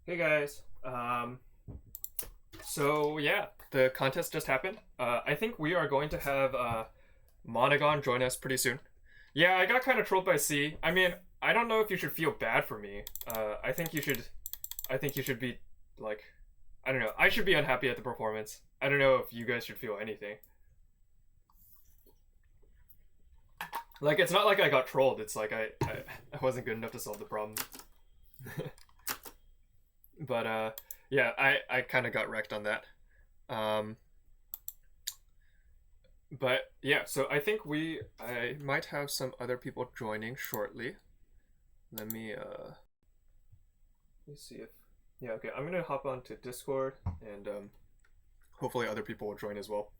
Hey guys. So yeah, the contest just happened. I think we are going to have Monogon join us pretty soon. Yeah, I got kind of trolled by C. I mean, I don't know if you should feel bad for me. I think you should. I think you should be like, I don't know. I should be unhappy at the performance. I don't know if you guys should feel anything. Like, it's not like I got trolled. It's like I wasn't good enough to solve the problem. But yeah, I kind of got wrecked on that. Um, but yeah, so I might have some other people joining shortly. Let me see if yeah, okay. I'm gonna hop on to Discord and hopefully other people will join as well.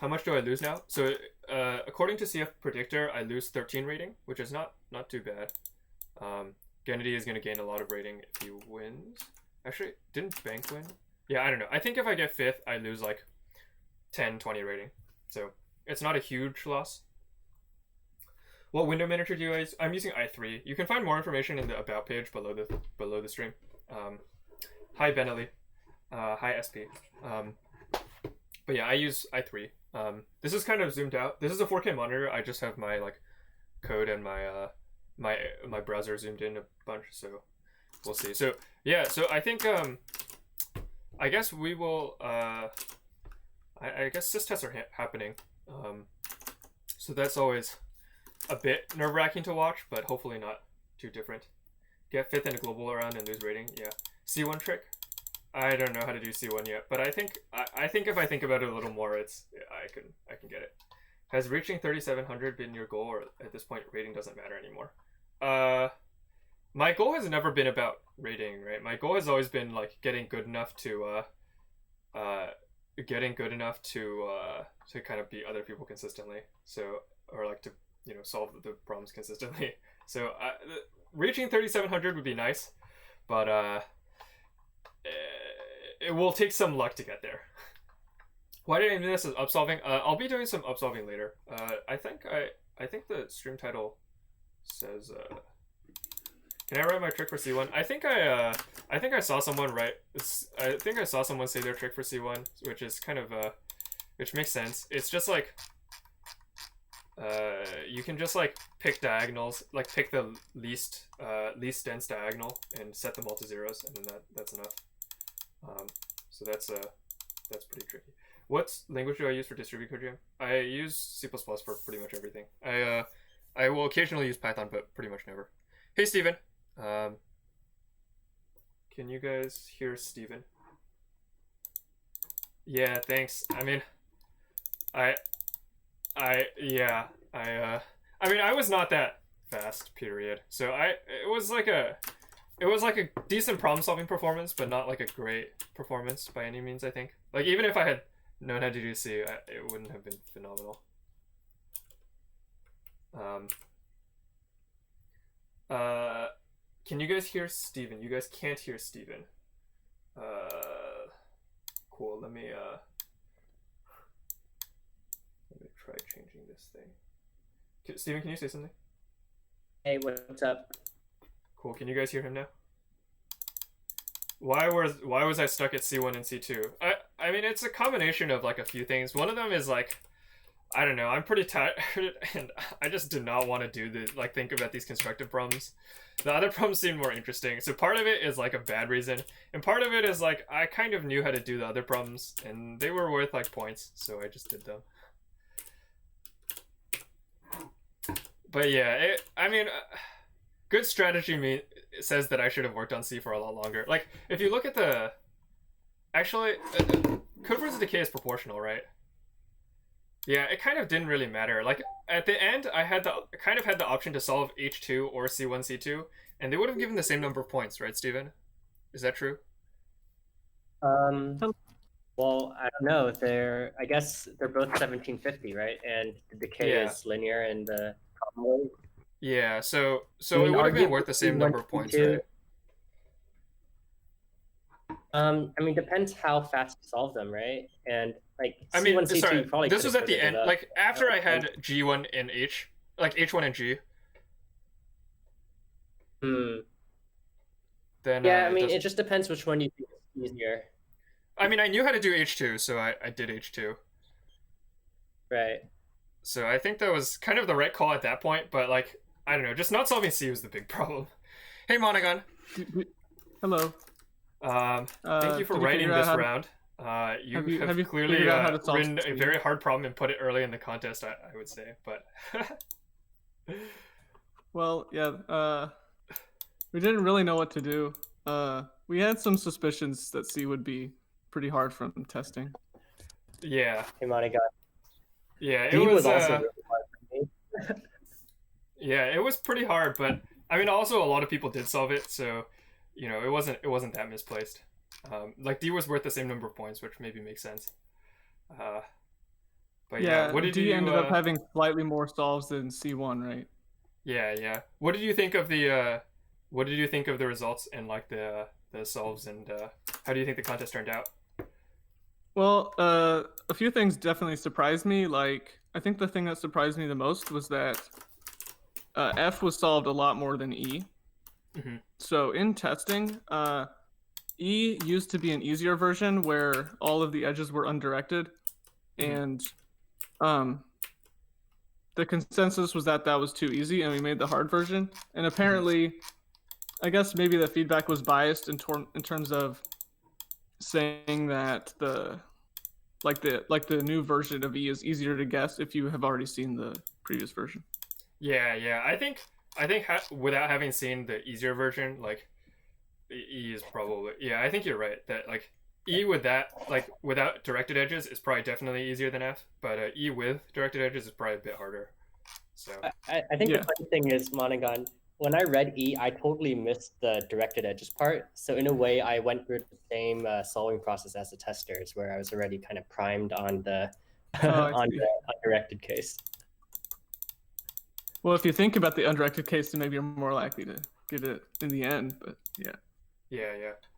How much do I lose now? So according to CF Predictor, I lose 13 rating, which is not too bad. Gennady is going to gain a lot of rating if he wins. Actually, didn't Bank win? Yeah, I don't know. I think if I get 5th, I lose like 10, 20 rating. So it's not a huge loss. What window manager do you use? I'm using i3. You can find more information in the About page below the stream. Hi, Benelli. Hi, SP. But yeah, I use i3. This is kind of zoomed out. This is a 4K monitor. I just have my like code and my my browser zoomed in a bunch, so we'll see. So yeah, so I think I guess we will I guess sys tests are happening, so that's always a bit nerve-wracking to watch, but hopefully not too different. Get 5th in a global round and lose rating. Yeah, C1 trick. I don't know how to do C1 yet, but I think if I think about it a little more, I can get it. Has reaching 3700 been your goal, or at this point rating doesn't matter anymore? My goal has never been about rating, right? My goal has always been like getting good enough to kind of beat other people consistently. So, or like to solve the problems consistently. So reaching 3700 would be nice, but it will take some luck to get there. Why did I do this as upsolving? I'll be doing some upsolving later. I think the stream title says can I write my trick for C1? I think I saw someone write I think I saw someone say their trick for C1, which is kind of which makes sense. It's just like you can just like pick diagonals, like pick the least dense diagonal and set them all to zeros, and then that's enough. So that's pretty tricky. What language do I use for distribute CodeGM? I use C++ for pretty much everything. I will occasionally use Python, but pretty much never. Hey, Steven. Can you guys hear Steven? Yeah, thanks. I mean, I mean, I was not that fast, period. So it was like a decent problem-solving performance, but not like a great performance by any means, I think. Like, even if I had known how to do C, it wouldn't have been phenomenal. Can you guys hear Steven? You guys can't hear Steven. Cool, let me try changing this thing. Steven, can you say something? Hey, what's up? Cool, can you guys hear him now? Why was I stuck at C1 and C2? I mean, it's a combination of like a few things. One of them is like, I don't know, I'm pretty tired and I just did not want to think about these constructive problems. The other problems seemed more interesting. So part of it is like a bad reason, and part of it is like I kind of knew how to do the other problems and they were worth like points, so I just did them. But yeah, I mean, good strategy says that I should have worked on C for a lot longer. Like, if you look at the... Actually, Codeforces Decay is proportional, right? Yeah, it kind of didn't really matter. Like, at the end, I kind of had the option to solve H2 or C1, C2, and they would have given the same number of points, right, Steven? Is that true? Well, I don't know. I guess they're both 1750, right? And the decay is linear and the convolute. Yeah, so I mean, it would have been worth the same number of points, right? I mean, depends how fast you solve them, right? And like, I mean, C1, sorry, probably this was at the end. Like, after I had G1 and H, like H1 and G. then Yeah, I it mean, it doesn't. just depends which one you think is easier. I mean, I knew how to do H2, so I did H2. Right. So I think that was kind of the right call at that point. But like, I don't know, just not solving C was the big problem. Hey, Monogon. Hello. Thank you for Did you writing figure out this how to, round. You have have you clearly figured out how to solve written a C? very hard problem and put it early in the contest. I would say, but Well, yeah. We didn't really know what to do. We had some suspicions that C would be pretty hard from testing. yeah, Hey, Monogon. yeah, it D was. was also really hard for me. Yeah, it was pretty hard, but I mean, also a lot of people did solve it, so you know, it wasn't that misplaced. Like D was worth the same number of points, which maybe makes sense. Uh, but yeah, what did D you? ended up having slightly more solves than C1, right? Yeah, yeah. What did you think of the? What did you think of the results and like the solves and how do you think the contest turned out? Well, a few things definitely surprised me. Like, I think the thing that surprised me the most was that F was solved a lot more than E. Mm-hmm. So in testing, E used to be an easier version where all of the edges were undirected, and the consensus was that that was too easy, and we made the hard version. And apparently, I guess maybe the feedback was biased in terms of saying that the new version of E is easier to guess if you have already seen the previous version. Yeah, yeah. I think without having seen the easier version, like E is probably yeah. I think you're right that like E with that like without directed edges is probably definitely easier than F, but E with directed edges is probably a bit harder. So I think the funny thing is, Monogon, when I read E, I totally missed the directed edges part. So in a way, I went through the same solving process as the testers, where I was already kind of primed on the on the undirected case. Well, if you think about the undirected case, then maybe you're more likely to get it in the end. But yeah.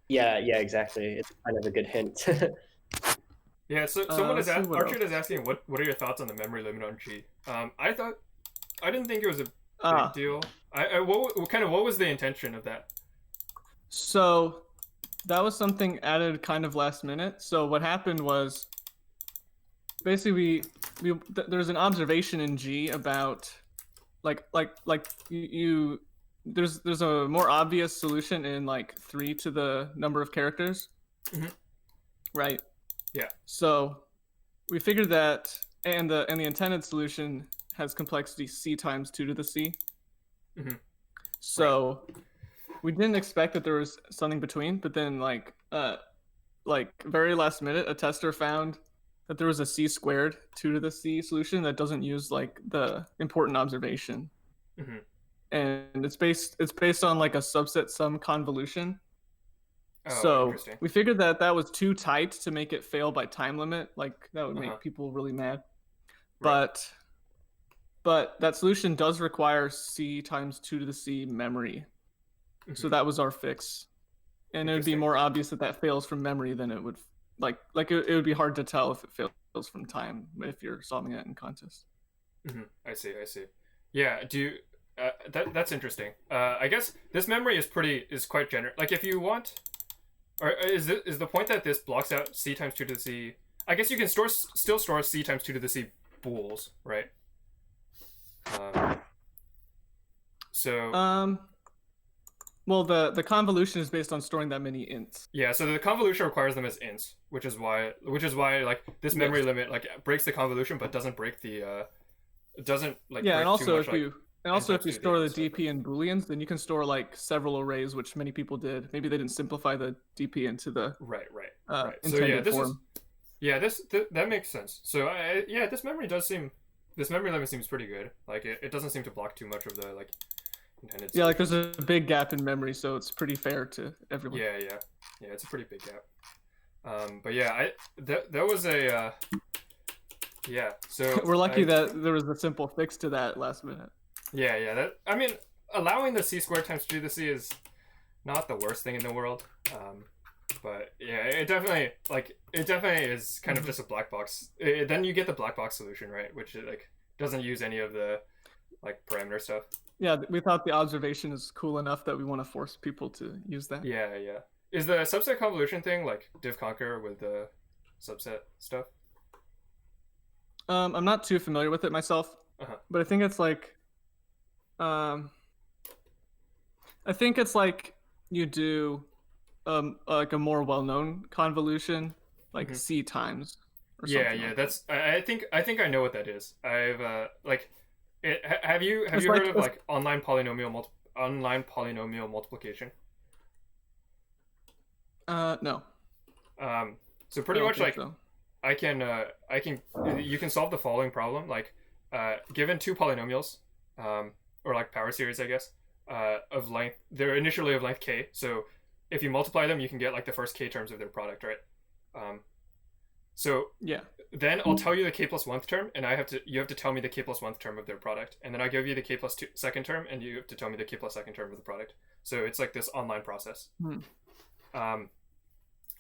Yeah, exactly. It's kind of a good hint. Yeah, so someone is Archard is asking what are your thoughts on the memory limit on G? I didn't think it was a big deal. What was the intention of that? So that was something added kind of last minute. So what happened was basically there's an observation in G about there's a more obvious solution in like 3 to the number of characters. Mm-hmm. Right. Yeah. So we figured that, and the intended solution has complexity C times 2 to the C. Mm-hmm. So we didn't expect that there was something between, but then like very last minute, a tester found that there was a C squared 2 to the C solution that doesn't use like the important observation. Mm-hmm. And it's based on like a subset sum convolution. Oh, so we figured that was too tight to make it fail by time limit. Like that would make people really mad. Right. But that solution does require C times 2 to the C memory. Mm-hmm. So that was our fix. And it would be more obvious that fails from memory than it would it would be hard to tell if it fails from time if you're solving it in contest. Mm-hmm. I see. Yeah, that's interesting. I guess this memory is quite generous. Like if you want, or is the point that this blocks out C times 2 to the C? I guess you can still store C times 2 to the C bools, right? Well, the convolution is based on storing that many ints. Yeah, so the convolution requires them as ints, which is why like this memory limit like breaks the convolution but doesn't break the doesn't like and also if you store the DP in booleans, then you can store like several arrays, which many people did. Maybe they didn't simplify the DP into the right. So yeah, that makes sense. So this memory limit seems pretty good. Like it doesn't seem to block too much of the like intended. Yeah, like there's a big gap in memory, so it's pretty fair to everyone. Yeah, it's a pretty big gap. But yeah, that was a so we're lucky that there was a simple fix to that last minute. Yeah. That I mean, allowing the C squared times 2 to the C is not the worst thing in the world. But yeah, it definitely is kind of just a black box. Then you get the black box solution, right? Which like doesn't use any of the like parameter stuff. Yeah, we thought the observation is cool enough that we want to force people to use that. Yeah, yeah. Is the subset convolution thing like div conquer with the subset stuff? I'm not too familiar with it myself, but I think it's like, I think it's like you do, like a more well-known convolution, like C times. Or Yeah, something yeah. like That's I think I know what that is. I've like, have you It's heard like- of like online polynomial multiplication? No. So pretty I don't much think like so. I can you can solve the following problem like given two polynomials or like power series I guess of length, they're initially of length k, so if you multiply them you can get like the first k terms of their product, right? So Yeah. then I'll tell you the k plus 1th term, and you have to tell me the k plus 1th term of their product, and then I give you the k plus 2nd term, and you have to tell me the k plus 2nd term of the product. So it's like this online process.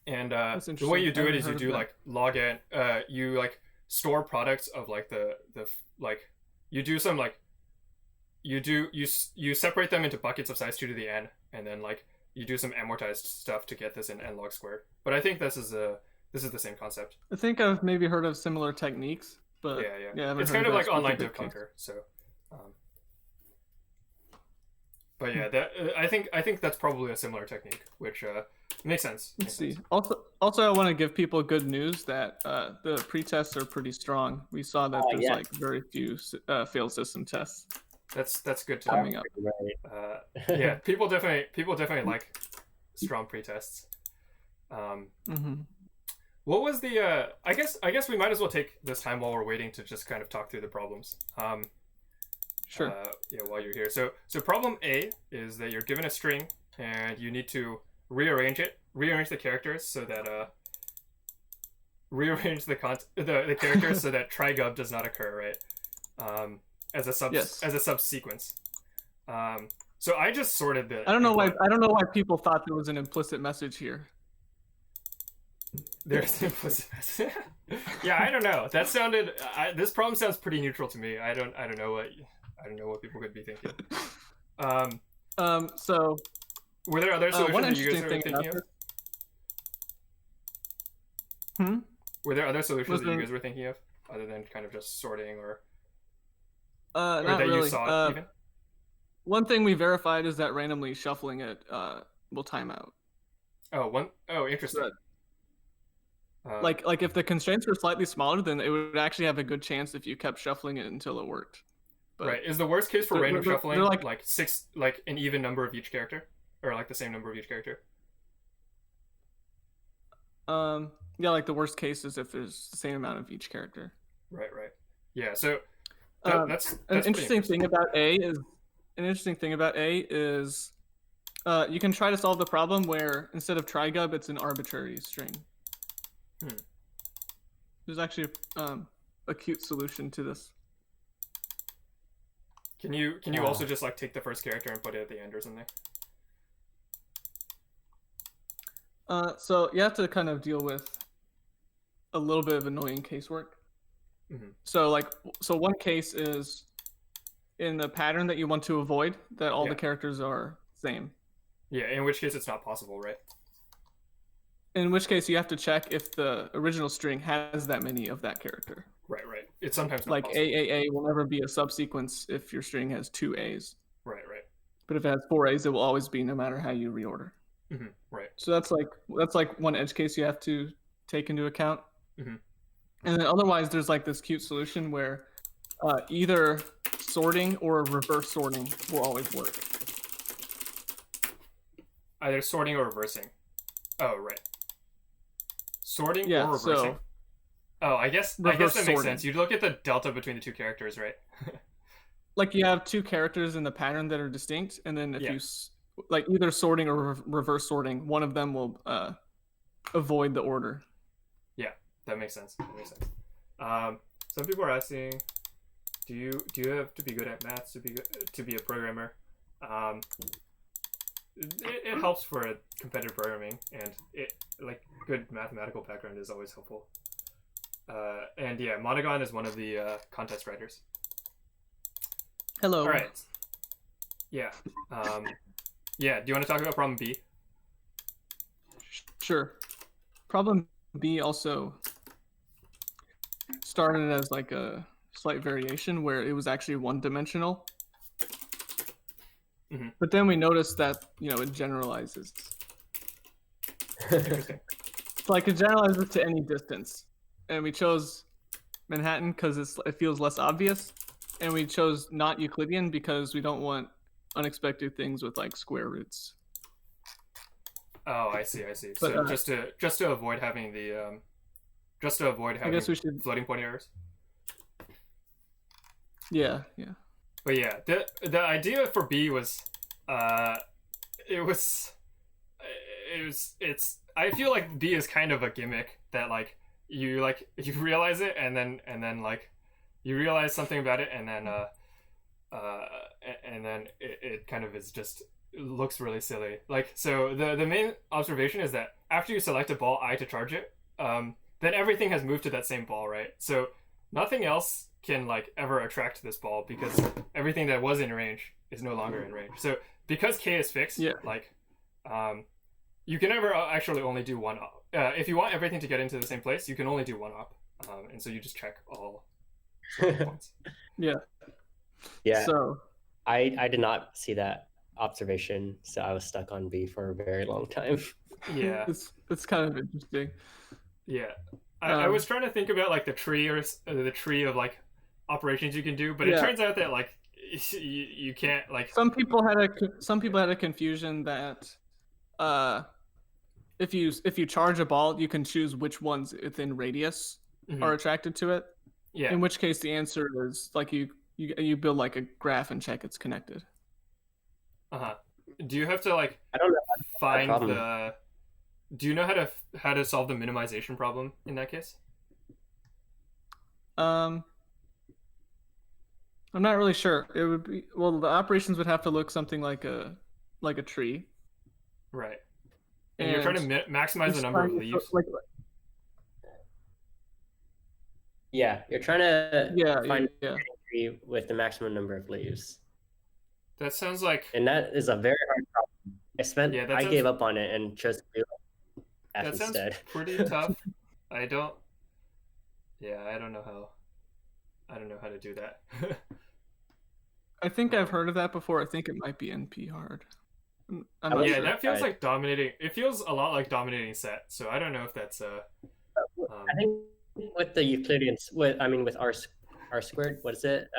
And the way you do it is you do like log n. You like store products of like the like you do some like you separate them into buckets of size 2 to the n, and then like you do some amortized stuff to get this in n log squared. But I think this is the same concept. I think I've maybe heard of similar techniques, but yeah it's kind of like online div conquer. So, but yeah, that I think that's probably a similar technique, which makes sense. Let's see. Also, I want to give people good news that the pretests are pretty strong. We saw that there's like very few failed system tests. That's good to coming up. Yeah, people definitely like strong pretests. What was the I guess we might as well take this time while we're waiting to just kind of talk through the problems. Sure. Yeah, while you're here. So problem A is that you're given a string and you need to rearrange the characters so that rearrange the characters so that trigub does not occur, right? As a subsequence. So I just sorted the I don't know why people thought there was an implicit message here. There's an implicit message. Yeah, I don't know. That sounded this problem sounds pretty neutral to me. I don't know what people could be thinking. So were there other solutions one that you guys interesting were thing thinking of? Were there other solutions that you guys were thinking of other than kind of just sorting or not that really. you saw even? One thing we verified is that randomly shuffling it will time out. Oh, interesting. Like if the constraints were slightly smaller, then it would actually have a good chance if you kept shuffling it until it worked. But right. Is the worst case for random shuffling like six, like an even number of each character, or like the same number of each character? Yeah, like the worst case is if there's the same amount of each character. Right. Yeah. So that's an interesting thing about A is you can try to solve the problem where instead of trigub, it's an arbitrary string. There's actually a cute solution to this. Can you also just like take the first character and put it at the end or something? So you have to kind of deal with a little bit of annoying casework. So one case is in the pattern that you want to avoid that all the characters are same. Yeah, in which case it's not possible, right? In which case you have to check if the original string has that many of that character. Right. It's sometimes not like possible. AAA will never be a subsequence if your string has 2 A's. Right. But if it has 4 A's, it will always be no matter how you reorder. Right. So that's like one edge case you have to take into account. And then otherwise, there's like this cute solution where either sorting or reverse sorting will always work. Either sorting or reversing. Oh, right. Sorting or reversing. I guess that makes sense. You look at the delta between the two characters, right? Like you have two characters in the pattern that are distinct, and then if you like either sorting or reverse sorting, one of them will avoid the order. Yeah, that makes sense. Some people are asking, do you have to be good at maths to be a programmer? It helps for competitive programming, and like good mathematical background is always helpful. And yeah, Monogon is one of the contest writers. Hello. All right. Yeah. Yeah. Do you want to talk about problem B? Sure. Problem B also started as like a slight variation where it was actually one-dimensional. Mm-hmm. But then we noticed that, it generalizes. Interesting. Like it generalizes to any distance. And we chose Manhattan because it feels less obvious. And we chose not Euclidean because we don't want unexpected things with like square roots. Oh, I see. But, So just to avoid having the I guess we should floating point errors. Yeah. But yeah, the idea for B was, it's. I feel like B is kind of a gimmick that you realize it and then like you realize something about it and then it kind of is just looks really silly. Like, so the main observation is that after you select a ball I to charge it, then everything has moved to that same ball, right? So nothing else can ever attract this ball because everything that was in range is no longer in range. So because K is fixed, you can never actually only do one up. If you want everything to get into the same place, you can only do one up, and so you just check all points. Yeah. So I did not see that observation, so I was stuck on B for a very long time. Yeah, it's kind of interesting. Yeah, I was trying to think about the tree or the tree of operations you can do, but it turns out that you can't Some people had a confusion that if you charge a ball, you can choose which ones within radius are attracted to it. Yeah. In which case the answer is you build a graph and check it's connected. Do you have to I don't know find the? Do you know how to solve the minimization problem in that case? I'm not really sure. It would be the operations would have to look something like a tree. Right. And you're trying to maximize the number of leaves. You're trying to find a tree with the maximum number of leaves. That sounds like. And that is a very hard problem. I gave up on it and chose that instead. Sounds pretty tough. I don't know how to do that. I think I've heard of that before. I think it might be NP hard. Yeah, that feels like dominating. It feels a lot like dominating set. So I don't know if that's I think with the Euclideans, with R squared, what is it?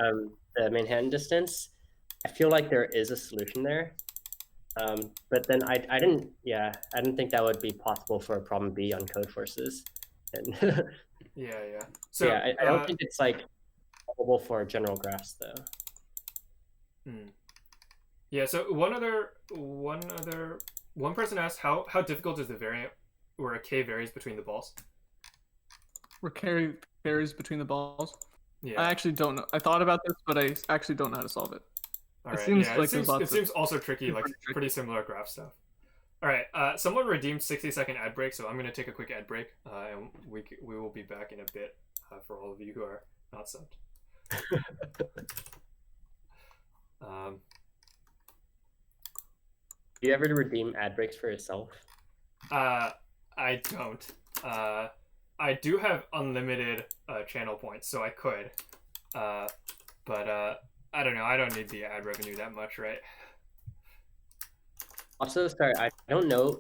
The Manhattan distance. I feel like there is a solution there. But then I didn't think that would be possible for problem B on Codeforces. And yeah. So I don't think it's available for general graphs though. Yeah, so one person asked how difficult is the variant where a K varies between the balls? Where K varies between the balls? Yeah. I actually don't know. I thought about this, but I actually don't know how to solve it. All right. It seems also tricky, pretty similar graph stuff. All right. Someone redeemed 60-second ad break, so I'm going to take a quick ad break, and we will be back in a bit for all of you who are not subbed. Do you ever redeem ad breaks for yourself? I don't. I do have unlimited channel points, so I could. But I don't know. I don't need the ad revenue that much, right? Also, sorry, I don't know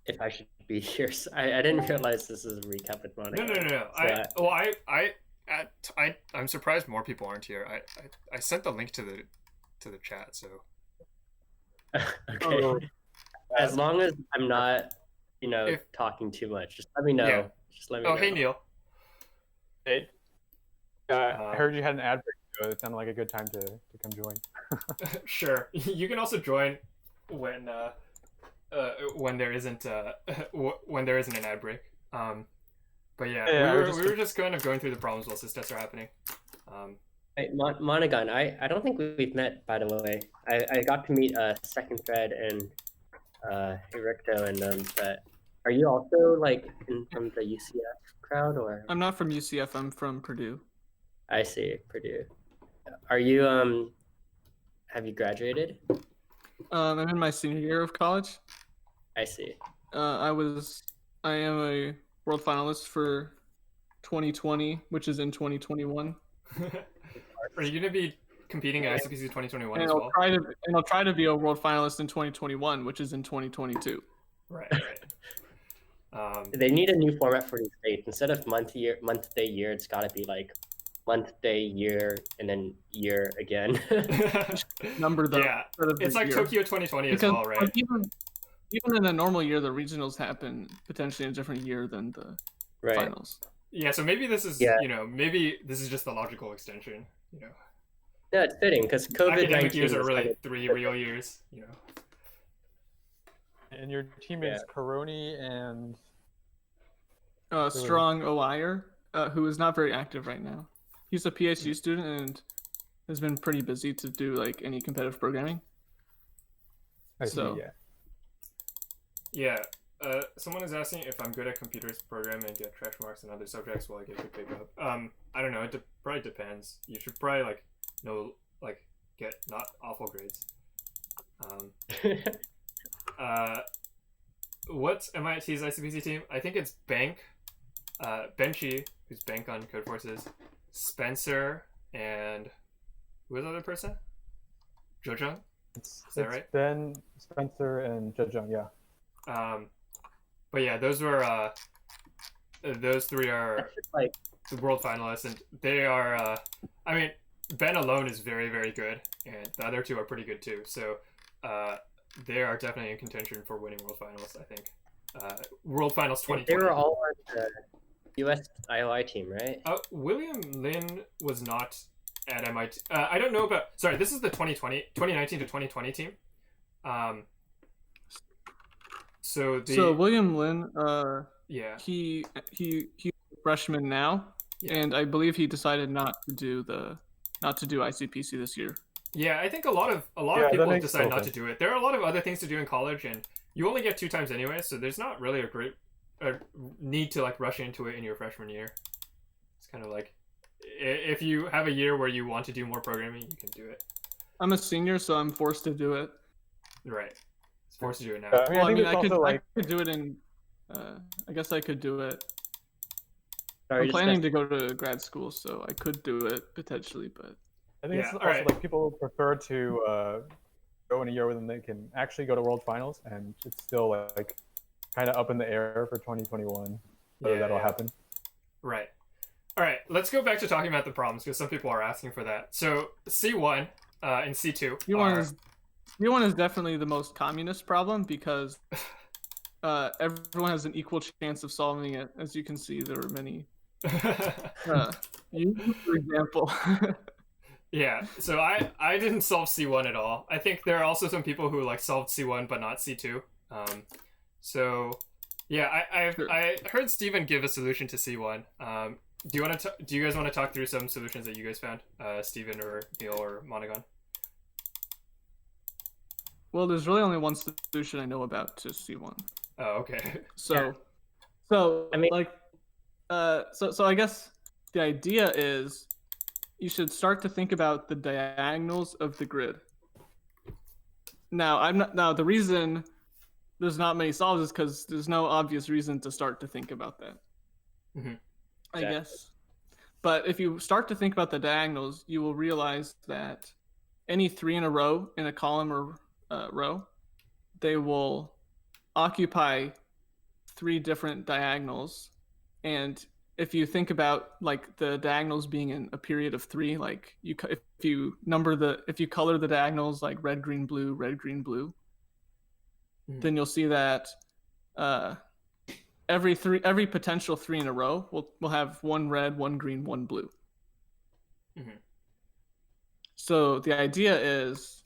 if I should be here. I didn't realize this is a recap with Monogon. No. I'm surprised more people aren't here. I sent the link to the chat, so. Okay. As long as I'm not, talking too much, just let me know. Yeah. Just let me know. Hey Neil. Hey. I heard you had an ad break, so it sounded like a good time to come join. Sure. You can also join when there isn't an ad break. But yeah, we were just kind of going through the problems while sys tests are happening. Hey, Monogon, I don't think we've met, by the way. I got to meet Second Thread and Ericto and but are you also from the UCF crowd or? I'm not from UCF. I'm from Purdue. I see, Purdue. Are you Have you graduated? I'm in my senior year of college. I see. I am a world finalist for 2020, which is in 2021. Are you gonna be competing at ICPC 2021 And as well? I'll try to be a world finalist in 2021, which is in 2022. Right. They need a new format for these dates. Instead of month, day, year, it's got to be like month, day, year, and then year again. Number them. Yeah, it's like year. Tokyo 2020 Because, as well, right? Even in a normal year, the regionals happen potentially in a different year than the finals. Yeah, so maybe this is maybe this is just the logical extension. No, it's fitting because COVID-19 academic years are really 3 real years. And your team is Karoni and Strong Oire, who is not very active right now. He's a PhD student and has been pretty busy to do like any competitive programming. I see, yeah. Someone is asking if I'm good at computers programming and get trash marks in other subjects while I get good pickup. I don't know. It probably depends. You should probably get not awful grades. What's MIT's ICPC team? I think it's Bank, Benchy, who's Bank on Codeforces, Spencer, and who was the other person? Jojung? Is that right? Ben, Spencer, and Jojung, yeah. But yeah, those three are the world finalists, and they are. I mean, Ben alone is very, very good, and the other two are pretty good too. So, they are definitely in contention for winning world finals. I think. World finals 2020. They were all on the US IOI team, right? William Lin was not at MIT. I don't know about. Sorry, this is the 2019 to 2020 team. So William Lin, yeah, he's a freshman now, and I believe he decided not to do ICPC this year. Yeah, I think a lot of people decide not to do it. There are a lot of other things to do in college, and you only get 2 times anyway, so there's not really a great need to like rush into it in your freshman year. It's kind of like if you have a year where you want to do more programming, you can do it. I'm a senior, so I'm forced to do it. Right. It's forced to do it now. I could do it in. I guess I could do it. I'm planning to go to grad school, so I could do it potentially, but I think it's also like people prefer to go in a year when they can actually go to world finals, and it's still like kind of up in the air for 2021 whether that'll happen. Right. All right. Let's go back to talking about the problems because some people are asking for that. So C1 and C2. C1 is definitely the most communist problem because everyone has an equal chance of solving it. As you can see, there are many. You, for example. Yeah, so I didn't solve C1 at all. I think there are also some people who like solved C1 but not C2. So yeah, I heard Steven give a solution to C1. Do you guys want to talk through some solutions that you guys found, Steven or Neil or Monogon? Well, there's really only one solution I know about to C1. Oh, okay. So I mean, so I guess the idea is you should start to think about the diagonals of the grid. Now the reason there's not many solves is because there's no obvious reason to start to think about that. Mm-hmm. I guess. But if you start to think about the diagonals, you will realize that any 3 in a row in a column or row, they will occupy 3 different diagonals. And if you think about like the diagonals being in a period of 3, like if you color the diagonals like red, green, blue, then you'll see that every potential 3 in a row will have 1 red, 1 green, 1 blue. Mm-hmm. So the idea is,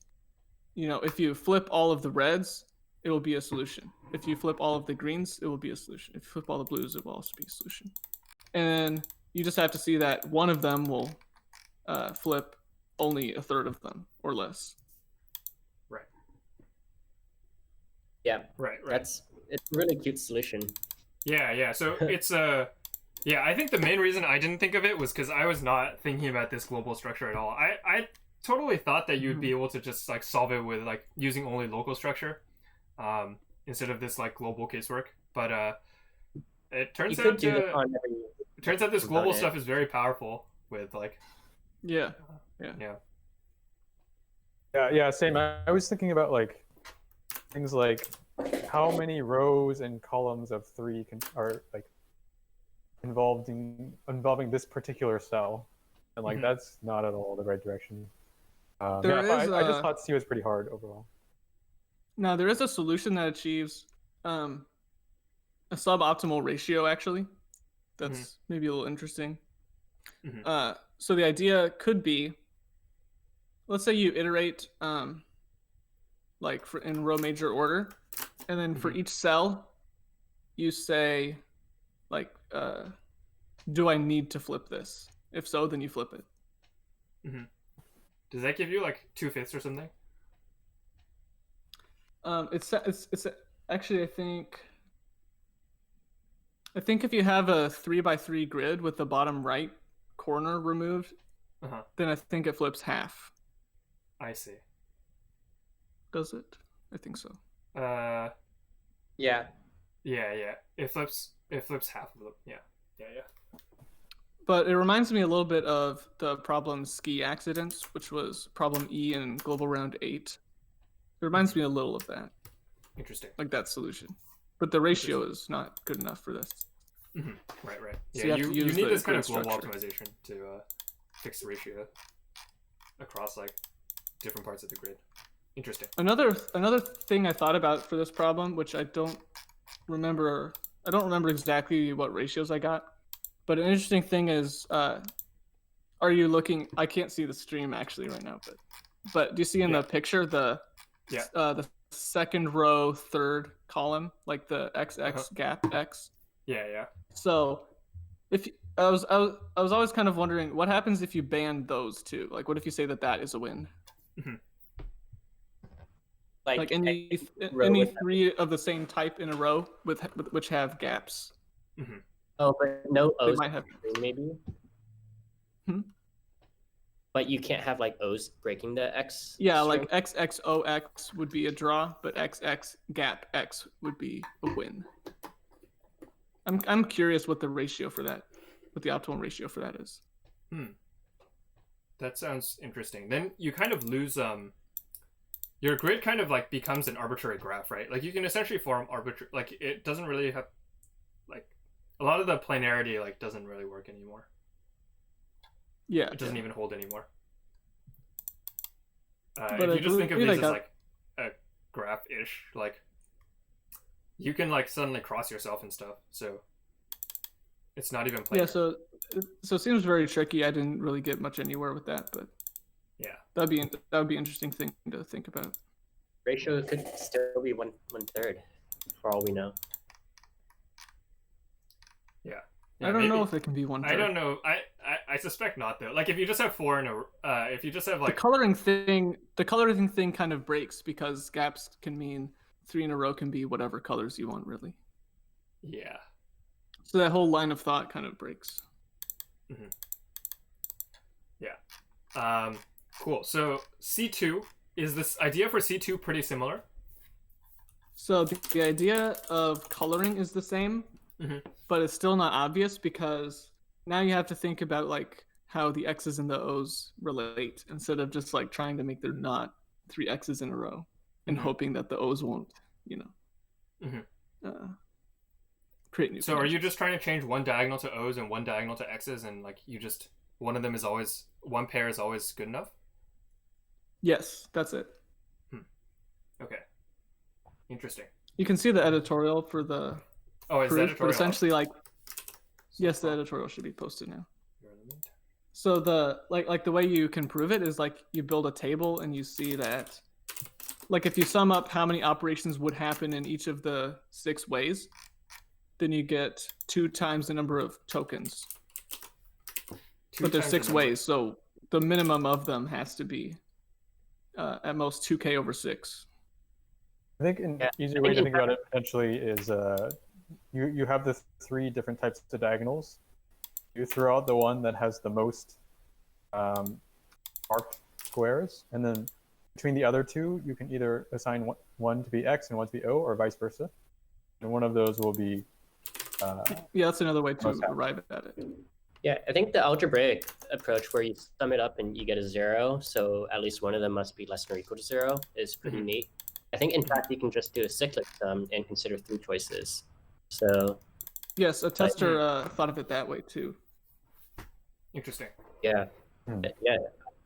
if you flip all of the reds, it will be a solution. If you flip all of the greens, it will be a solution. If you flip all the blues, it will also be a solution. And you just have to see that one of them will flip only a third of them or less. Right. Yeah. Right. It's a really cute solution. Yeah. So it's I think the main reason I didn't think of it was because I was not thinking about this global structure at all. I totally thought that you'd be able to just like solve it with like using only local structure, instead of this like global casework. But it turns You could out do this to, on every it turns out this global component. stuff is very powerful with like Yeah. Yeah, same. I was thinking about like things like how many rows and columns of 3 are like involving this particular cell, and like that's not at all the right direction. I just thought C was pretty hard overall. Now there is a solution that achieves a suboptimal ratio actually. That's maybe a little interesting. So the idea could be, let's say you iterate like in row major order, and then for each cell you say like do I need to flip this? If so, then you flip it. Does that give you like 2/5 or something? It's actually, I think if you have a 3x3 grid with the bottom right corner removed, then I think it flips half. I see. Does it? I think so. Yeah. It flips half of them. Yeah. But it reminds me a little bit of the problem ski accidents, which was problem E in Global Round 8. It reminds me a little of that. Interesting. Like that solution. But the ratio is not good enough for this. Right. So Yeah, you you need this kind of grid global structure. optimization to fix the ratio across like different parts of the grid. Interesting. Another thing I thought about for this problem, which I don't remember exactly what ratios I got, but an interesting thing is, are you looking? I can't see the stream actually right now, but do you see in the picture the second row, third column, like the XX gap X? Yeah. So, I was always kind of wondering what happens if you ban those two. Like, what if you say that is a win? Like any 3 of the same type in a row with which have gaps. Oh, but no They O's might have. maybe. But you can't have like O's breaking the X. Yeah, string? like XXOX would be a draw, but XX gap X would be a win. I'm curious what the ratio for that, what the optimal ratio for that is. That sounds interesting. Then you kind of lose your grid kind of like becomes an arbitrary graph, right? Like you can essentially form arbitrary, like it doesn't really have, like a lot of the planarity like doesn't really work anymore. Yeah, it doesn't even hold anymore. But if you just think of these as that... like a graph-ish, like you can like suddenly cross yourself and stuff, so it's not even planar. Yeah, so it seems very tricky. I didn't really get much anywhere with that, but yeah, that would be an interesting thing to think about. Ratio could still be one third, for all we know. Yeah, I don't know if it can be 1/3. I don't know. I suspect not though. Like if you just have 4 in a, if you just have like the coloring thing kind of breaks because gaps can mean 3 in a row can be whatever colors you want, really. Yeah. So that whole line of thought kind of breaks. Yeah. Cool. So C2, is this idea for C2 pretty similar? So the idea of coloring is the same, but it's still not obvious because now you have to think about like how the X's and the O's relate instead of just like trying to make there not 3 X's in a row and hoping that the O's won't, create new. So are you just trying to change one diagonal to O's and one diagonal to X's, and like you just one of them is always one pair is always good enough? Yes, that's it. Okay. Interesting. You can see the editorial for the proof, but editorial essentially like yes, the editorial should be posted now. So the like the way you can prove it is like you build a table and you see that like if you sum up how many operations would happen in each of the 6 ways, then you get 2 times the number of tokens. But there's 6 ways, so the minimum of them has to be at most 2k over 6. I think an easier way to think about it potentially is you have the 3 different types of diagonals. You throw out the one that has the most marked squares, and then between the other two, you can either assign one to be x and one to be o, or vice versa. And one of those will be. Yeah, that's another way to most happy. arrive at it. Yeah, I think the algebraic approach where you sum it up and you get a 0, so at least one of them must be less than or equal to 0, is pretty neat. I think, in fact, you can just do a cyclic sum and consider 3 choices. So. Yes, a tester thought of it that way too. Interesting. Yeah, yeah.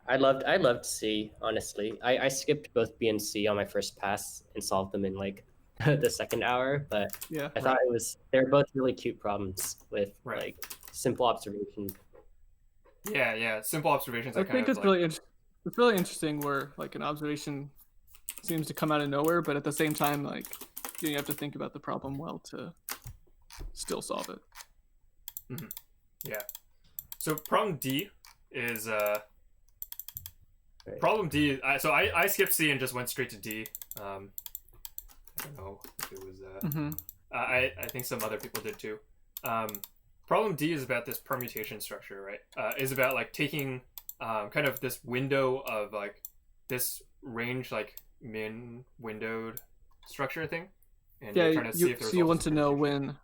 I loved C, honestly. I skipped both B and C on my first pass and solved them in like the second hour, but Yeah, I thought they're both really cute problems with like simple observation. Yeah. Simple observations. I think it's it's really interesting where like an observation seems to come out of nowhere, but at the same time, like you have to think about the problem well to still solve it. Mm-hmm. Yeah. So problem D is problem D. So I skipped C and just went straight to D. I don't know if it was. I think some other people did too. Problem D is about this permutation structure, right? Is about like taking kind of this window of like this range like min windowed structure thing, and you're trying to see if there's. So you want to know when.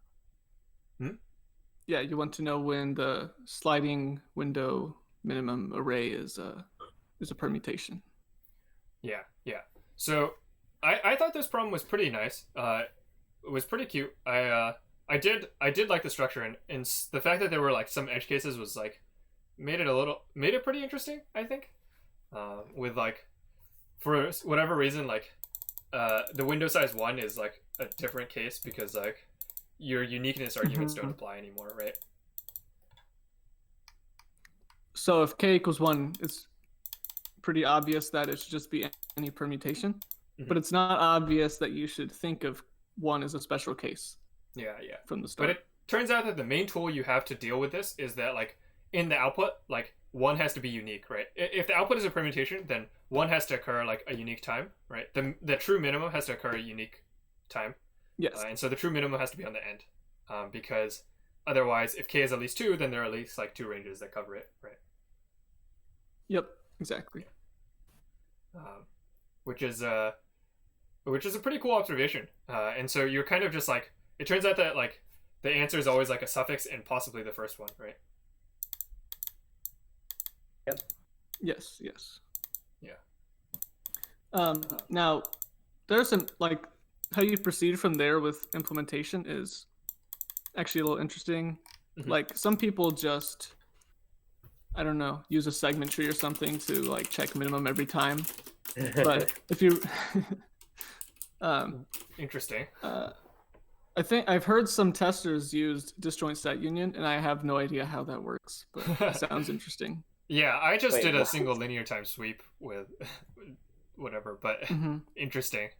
Yeah, you want to know when the sliding window minimum array is a permutation. Yeah. So I thought this problem was pretty nice. It was pretty cute. I did like the structure, and the fact that there were like some edge cases was like made it pretty interesting, I think. With like, for whatever reason, like the window size 1 is like a different case because like your uniqueness arguments don't apply anymore, right? So if k equals 1, it's pretty obvious that it should just be any permutation, but it's not obvious that you should think of 1 as a special case. Yeah. From the start. But it turns out that the main tool you have to deal with this is that like in the output, like 1 has to be unique, right? If the output is a permutation, then 1 has to occur like a unique time, right? The true minimum has to occur a unique time. Yes. And so the true minimum has to be on the end, because otherwise, if k is at least 2, then there are at least like 2 ranges that cover it, right? Yep, exactly. Which is a pretty cool observation. And so you're kind of just like, it turns out that like the answer is always like a suffix and possibly the first one, right? Yep. Yes. Yeah. Now, there's some like how you proceed from there with implementation is actually a little interesting. Like some people just, I don't know, use a segment tree or something to like check minimum every time. But if you interesting. I think I've heard some testers use disjoint set union, and I have no idea how that works, but it sounds interesting. Yeah, I just did a single linear time sweep with whatever, but interesting.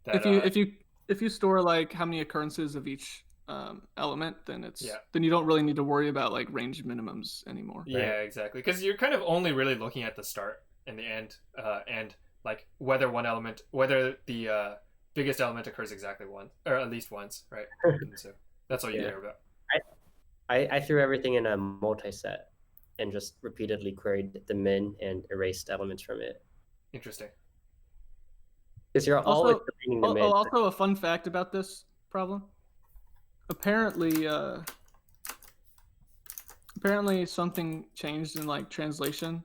That, if you store like how many occurrences of each element, then then you don't really need to worry about like range minimums anymore. Yeah, exactly, because you're kind of only really looking at the start and the end, and like whether the biggest element occurs exactly once or at least once, right? And so that's all you care about. I threw everything in a multi-set and just repeatedly queried the min and erased elements from it. Interesting. Because you're always deleting the min. Also, a fun fact about this problem. Apparently something changed in like translation.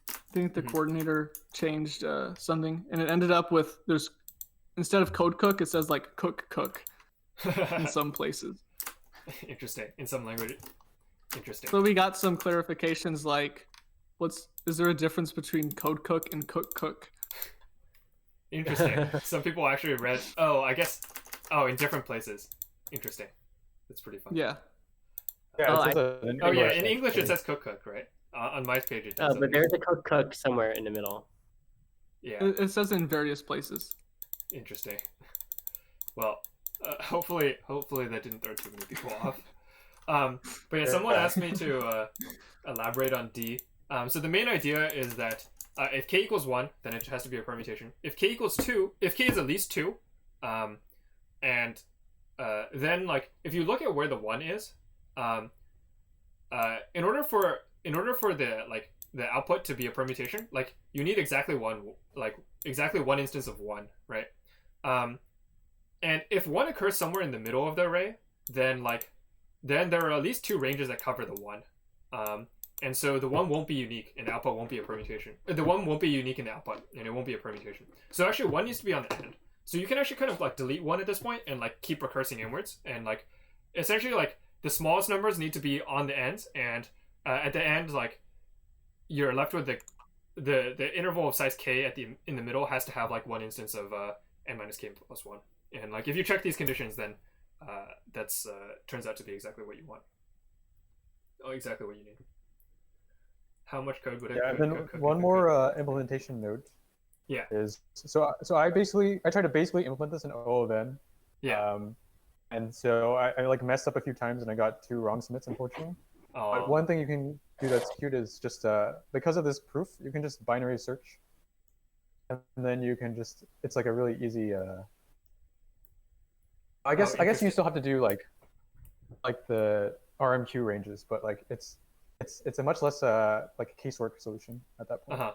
I think the coordinator changed something, and it ended up with instead of code cook, it says like cook in some places. Interesting. In some language. Interesting. So we got some clarifications like, is there a difference between code cook and cook? Interesting. Some people actually read, in different places. Interesting. That's pretty fun. Yeah. In English it says cook, right? On my page it does. But there's a cook somewhere in the middle. Yeah. It says in various places. Interesting. Well, hopefully that didn't throw too many people off. But yeah, someone asked me to elaborate on D. So the main idea is that if k equals 1, then it has to be a permutation. If k equals 2, if k is at least 2, and then like if you look at where the 1 is, in order for the like the output to be a permutation, like you need exactly one instance of one, right? And if one occurs somewhere in the middle of the array, then there are at least two ranges that cover the one. And so the one won't be unique and the output won't be a permutation. The one won't be unique in the output and it won't be a permutation. So actually one needs to be on the end. So you can actually kind of like delete one at this point and like keep recursing inwards. And like essentially like the smallest numbers need to be on the ends, and at the end like you're left with the interval of size k in the middle has to have like one instance of n minus k plus 1. And like if you check these conditions, then that's turns out to be exactly what you want. Oh, exactly what you need. How much code would and then one more implementation note. Yeah. Is so I try to basically implement this in O of n. Yeah. And so I like messed up a few times and I got 2 wrong submits, unfortunately. Oh. But one thing you can do that's cute is just because of this proof, you can just binary search, and then you can just it's like a really easy. I guess you still have to do like the RMQ ranges, but like it's a much less like casework solution at that point.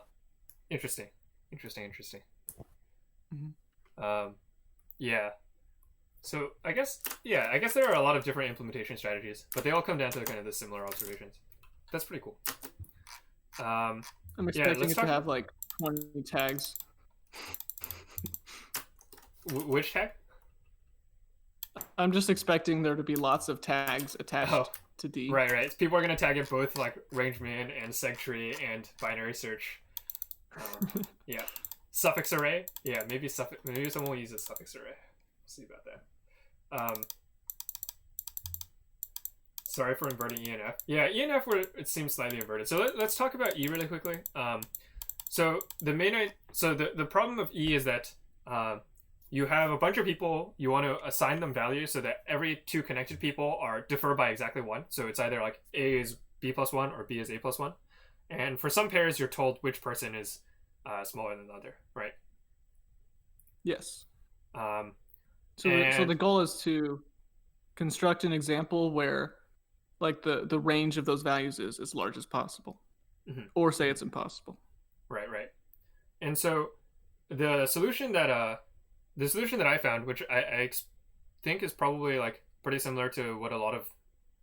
Interesting. Mm-hmm. Yeah. So I guess there are a lot of different implementation strategies, but they all come down to kind of the similar observations. That's pretty cool. I'm expecting it to have like 20 tags. Which tag? I'm just expecting there to be lots of tags attached to D. Right. People are going to tag it both like range min and seg tree and binary search. Yeah. Suffix array. Yeah, maybe someone will use a suffix array. We'll see about that. Sorry for inverting E and F. Yeah, E and F it seems slightly inverted. So let's talk about E really quickly. So the problem of E is that you have a bunch of people, you want to assign them values so that every 2 connected people are differ by exactly 1. So it's either like A is B plus 1 or B is A plus 1. And for some pairs, you're told which person is smaller than the other, right? Yes. So the goal is to construct an example where like the range of those values is as large as possible, or say it's impossible. Right. And so the solution that I found, which I think is probably like pretty similar to what a lot of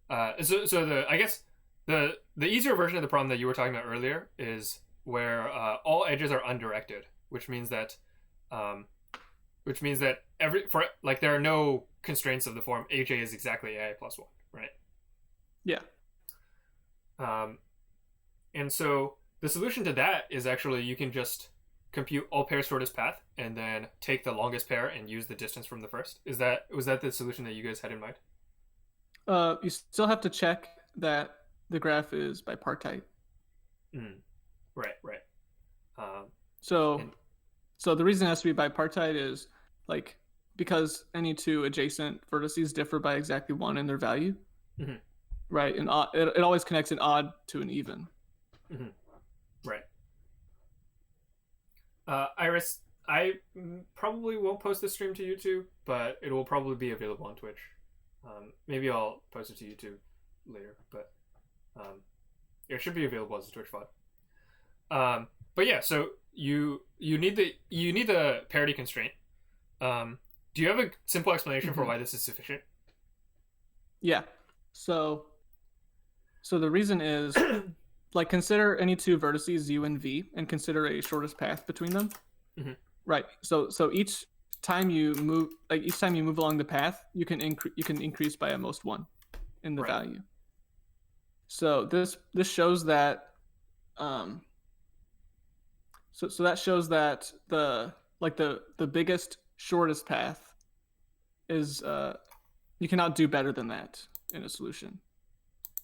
I guess the easier version of the problem that you were talking about earlier is where all edges are undirected, which means that there are no constraints of the form aj is exactly ai plus 1, right? Yeah. And so the solution to that is actually you can just compute all pairs shortest path and then take the longest pair and use the distance from the first. Was that the solution that you guys had in mind? You still have to check that the graph is bipartite. Right. So the reason it has to be bipartite is like because any 2 adjacent vertices differ by exactly 1 in their value, right? And it always connects an odd to an even. Right. Iris, I probably won't post this stream to YouTube, but it will probably be available on Twitch. Maybe I'll post it to YouTube later, but it should be available as a Twitch VOD. But yeah, so you need the parity constraint. Do you have a simple explanation for why this is sufficient? Yeah. So the reason is like consider any 2 vertices U and V and consider a shortest path between them. Right. So each time you move along the path, you can increase by at most 1 in the value. So this shows that so that shows that the biggest shortest path is you cannot do better than that in a solution,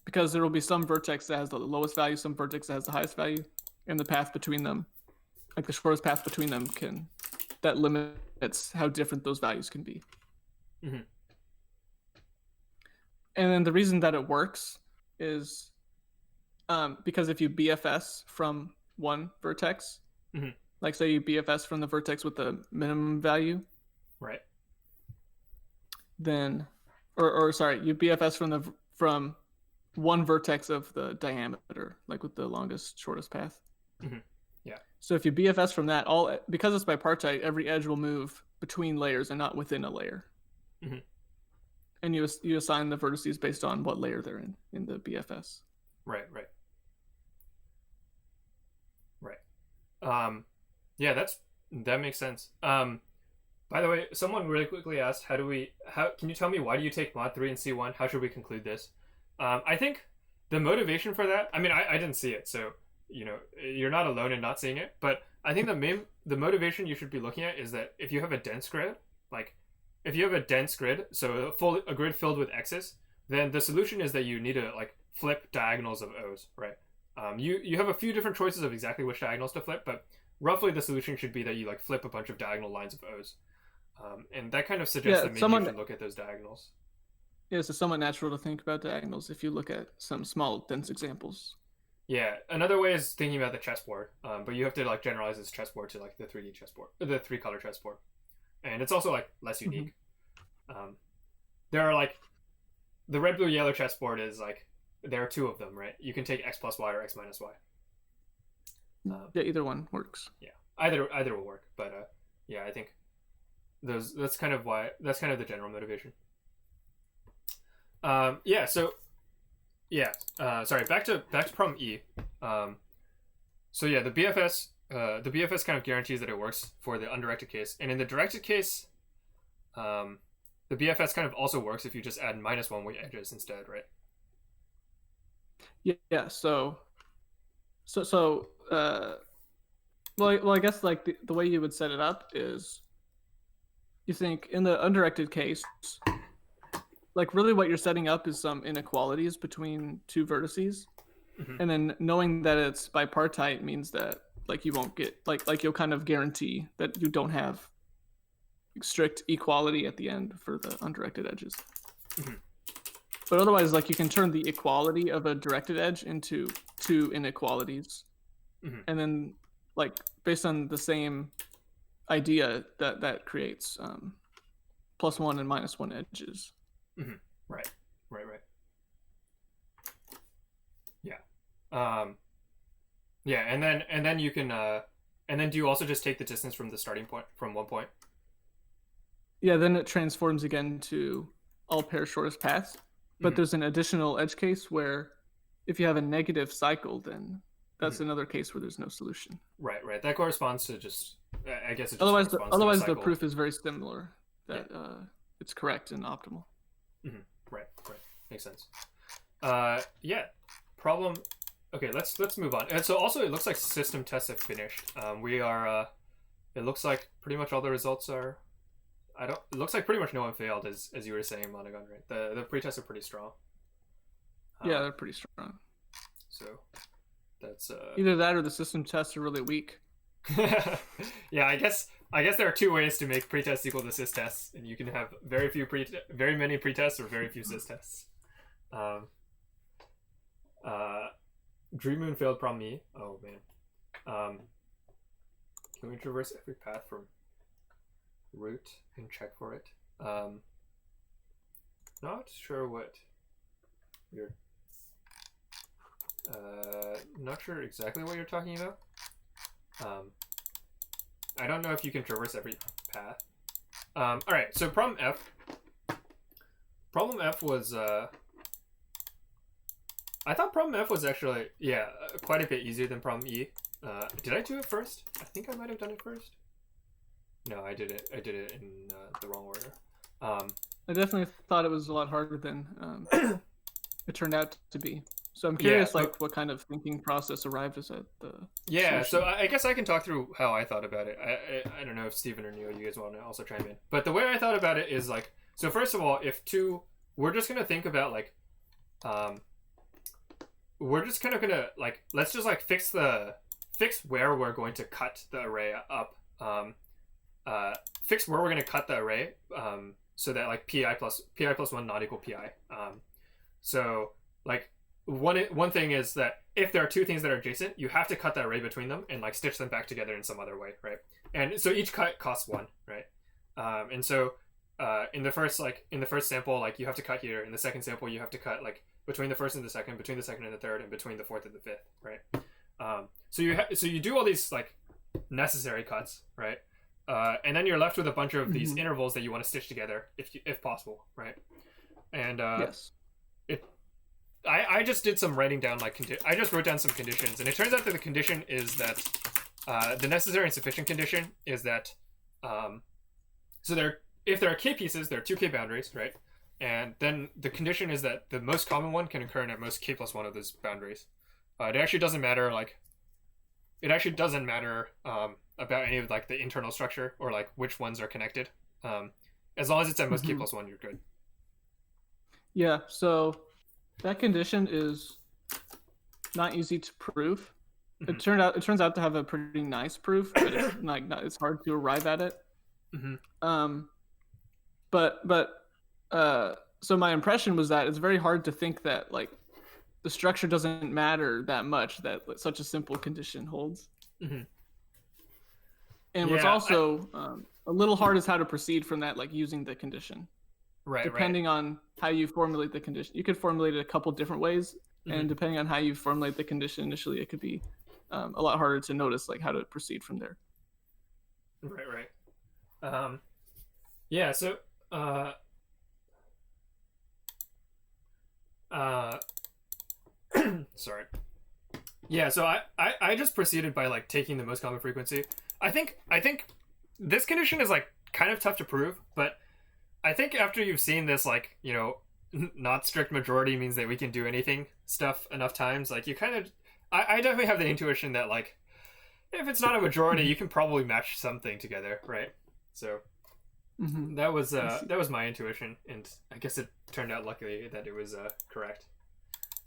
because there will be some vertex that has the lowest value, some vertex that has the highest value, and the path between them, like the shortest path between them, that limits how different those values can be. And then the reason that it works is because if you BFS from one vertex, like say you BFS from the vertex with the minimum value, right? Then, or sorry, you BFS from one vertex of the diameter, like with the longest, shortest path. Mhm. Yeah. So if you BFS from that, because it's bipartite, every edge will move between layers and not within a layer. Mhm. And you assign the vertices based on what layer they're in the BFS. Right. Yeah, that makes sense. By the way, someone really quickly asked, how can you tell me why do you take mod 3 and C1? How should we conclude this? I think the motivation for that, I mean, I didn't see it, so, you're not alone in not seeing it, but I think the motivation you should be looking at is that if you have a dense grid, so a grid filled with X's, then the solution is that you need to, like, flip diagonals of O's, right? You have a few different choices of exactly which diagonals to flip, but roughly the solution should be that you, like, flip a bunch of diagonal lines of O's. And that kind of suggests that maybe you should look at those diagonals. Yeah, it's somewhat natural to think about diagonals if you look at some small, dense examples. Yeah, another way is thinking about the chessboard, but you have to, like, generalize this chessboard to, like, the 3D chessboard, the 3-color chessboard. And it's also, like, less unique. Mm-hmm. There are, like, the red, blue, yellow chessboard is, like, there are 2 of them, right? You can take X plus Y or X minus Y. Yeah, either one works. Yeah, either will work, but yeah, I think that's kind of the general motivation. Sorry, back to problem E. So yeah, the BFS kind of guarantees that it works for the undirected case, and in the directed case, the BFS kind of also works if you just add -1 weight edges instead, right? Yeah. Well, I guess like the way you would set it up is, you think in the undirected case, like really what you're setting up is some inequalities between 2 vertices, mm-hmm. and then knowing that it's bipartite means that like you won't get like you'll kind of guarantee that you don't have strict equality at the end for the undirected edges. Mm-hmm. But otherwise, like you can turn the equality of a directed edge into 2 inequalities, mm-hmm. and then like based on the same idea that creates +1 and -1 edges. Mm-hmm. Right. Yeah. Yeah, and then you can and then do you also just take the distance from the starting point from one point? Yeah, then it transforms again to all pair shortest paths. But mm-hmm. there's an additional edge case where if you have a negative cycle, then that's mm-hmm. another case where there's no solution. Right. That corresponds to just, I guess it just otherwise the proof is very similar, that it's correct and optimal. Mm-hmm. Right. Makes sense. Yeah. Problem. Okay, let's move on. And so also it looks like system tests have finished. We are. It looks like pretty much all the results are. It looks like pretty much no one failed, as you were saying, Monogon, right? The pretests are pretty strong. Yeah, they're pretty strong. So that's either that or the system tests are really weak. Yeah, I guess there are 2 ways to make pretests equal to sys tests, and you can have very many pretests or very few sys tests. Dream Moon failed problem E. Oh man. Can we traverse every path from root and check for it? Not sure what you're. Not sure exactly what you're talking about. I don't know if you can traverse every path. All right, so problem F. Problem F was. I thought problem F was actually quite a bit easier than problem E. Did I do it first? I think I might have done it first. No, I did it in the wrong order. I definitely thought it was a lot harder than it turned out to be. So I'm curious, what kind of thinking process arrived us at the solution. So I guess I can talk through how I thought about it. I don't know if Steven or Neil, you guys want to also chime in. But the way I thought about it is like, so first of all, we're just gonna think about like, we're just kind of gonna like, let's just like fix where we're going to cut the array up. Fix where we're going to cut the array so that like pi plus 1 not equal pi. So like one thing is that if there are 2 things that are adjacent, you have to cut the array between them and like stitch them back together in some other way, right? And so each cut costs 1, right? And so in the first sample, like you have to cut here. In the second sample, you have to cut like between the first and the second, between the second and the third, and between the fourth and the fifth, right? So you do all these like necessary cuts, right? And then you're left with a bunch of these intervals that you want to stitch together if possible, right? And Yes. I just did some writing down I just wrote down some conditions, and it turns out that the condition is that the necessary and sufficient condition is that if there are k pieces, there are 2k boundaries, right? And then the condition is that the most common one can occur in at most k+1 of those boundaries. It actually doesn't matter about any of like the internal structure or like which ones are connected. As long as it's at most k+1, you're good. Yeah, so that condition is not easy to prove. It turns out to have a pretty nice proof, but it's hard to arrive at it. So my impression was that it's very hard to think that like the structure doesn't matter that much, that such a simple condition holds. And what's also a little hard is how to proceed from that, like using the condition. Right. Depending on how you formulate the condition, you could formulate it a couple different ways, and depending on how you formulate the condition initially, it could be a lot harder to notice like how to proceed from there. Right. Yeah. So. Sorry. Yeah. So I just proceeded by like taking the most common frequency. I think this condition is like kind of tough to prove, but I think after you've seen this, like, you know, not strict majority means that we can do anything stuff enough times, like you kind of, I definitely have the intuition that like, if it's not a majority, you can probably match something together, right? So that was my intuition, and I guess it turned out luckily that it was correct.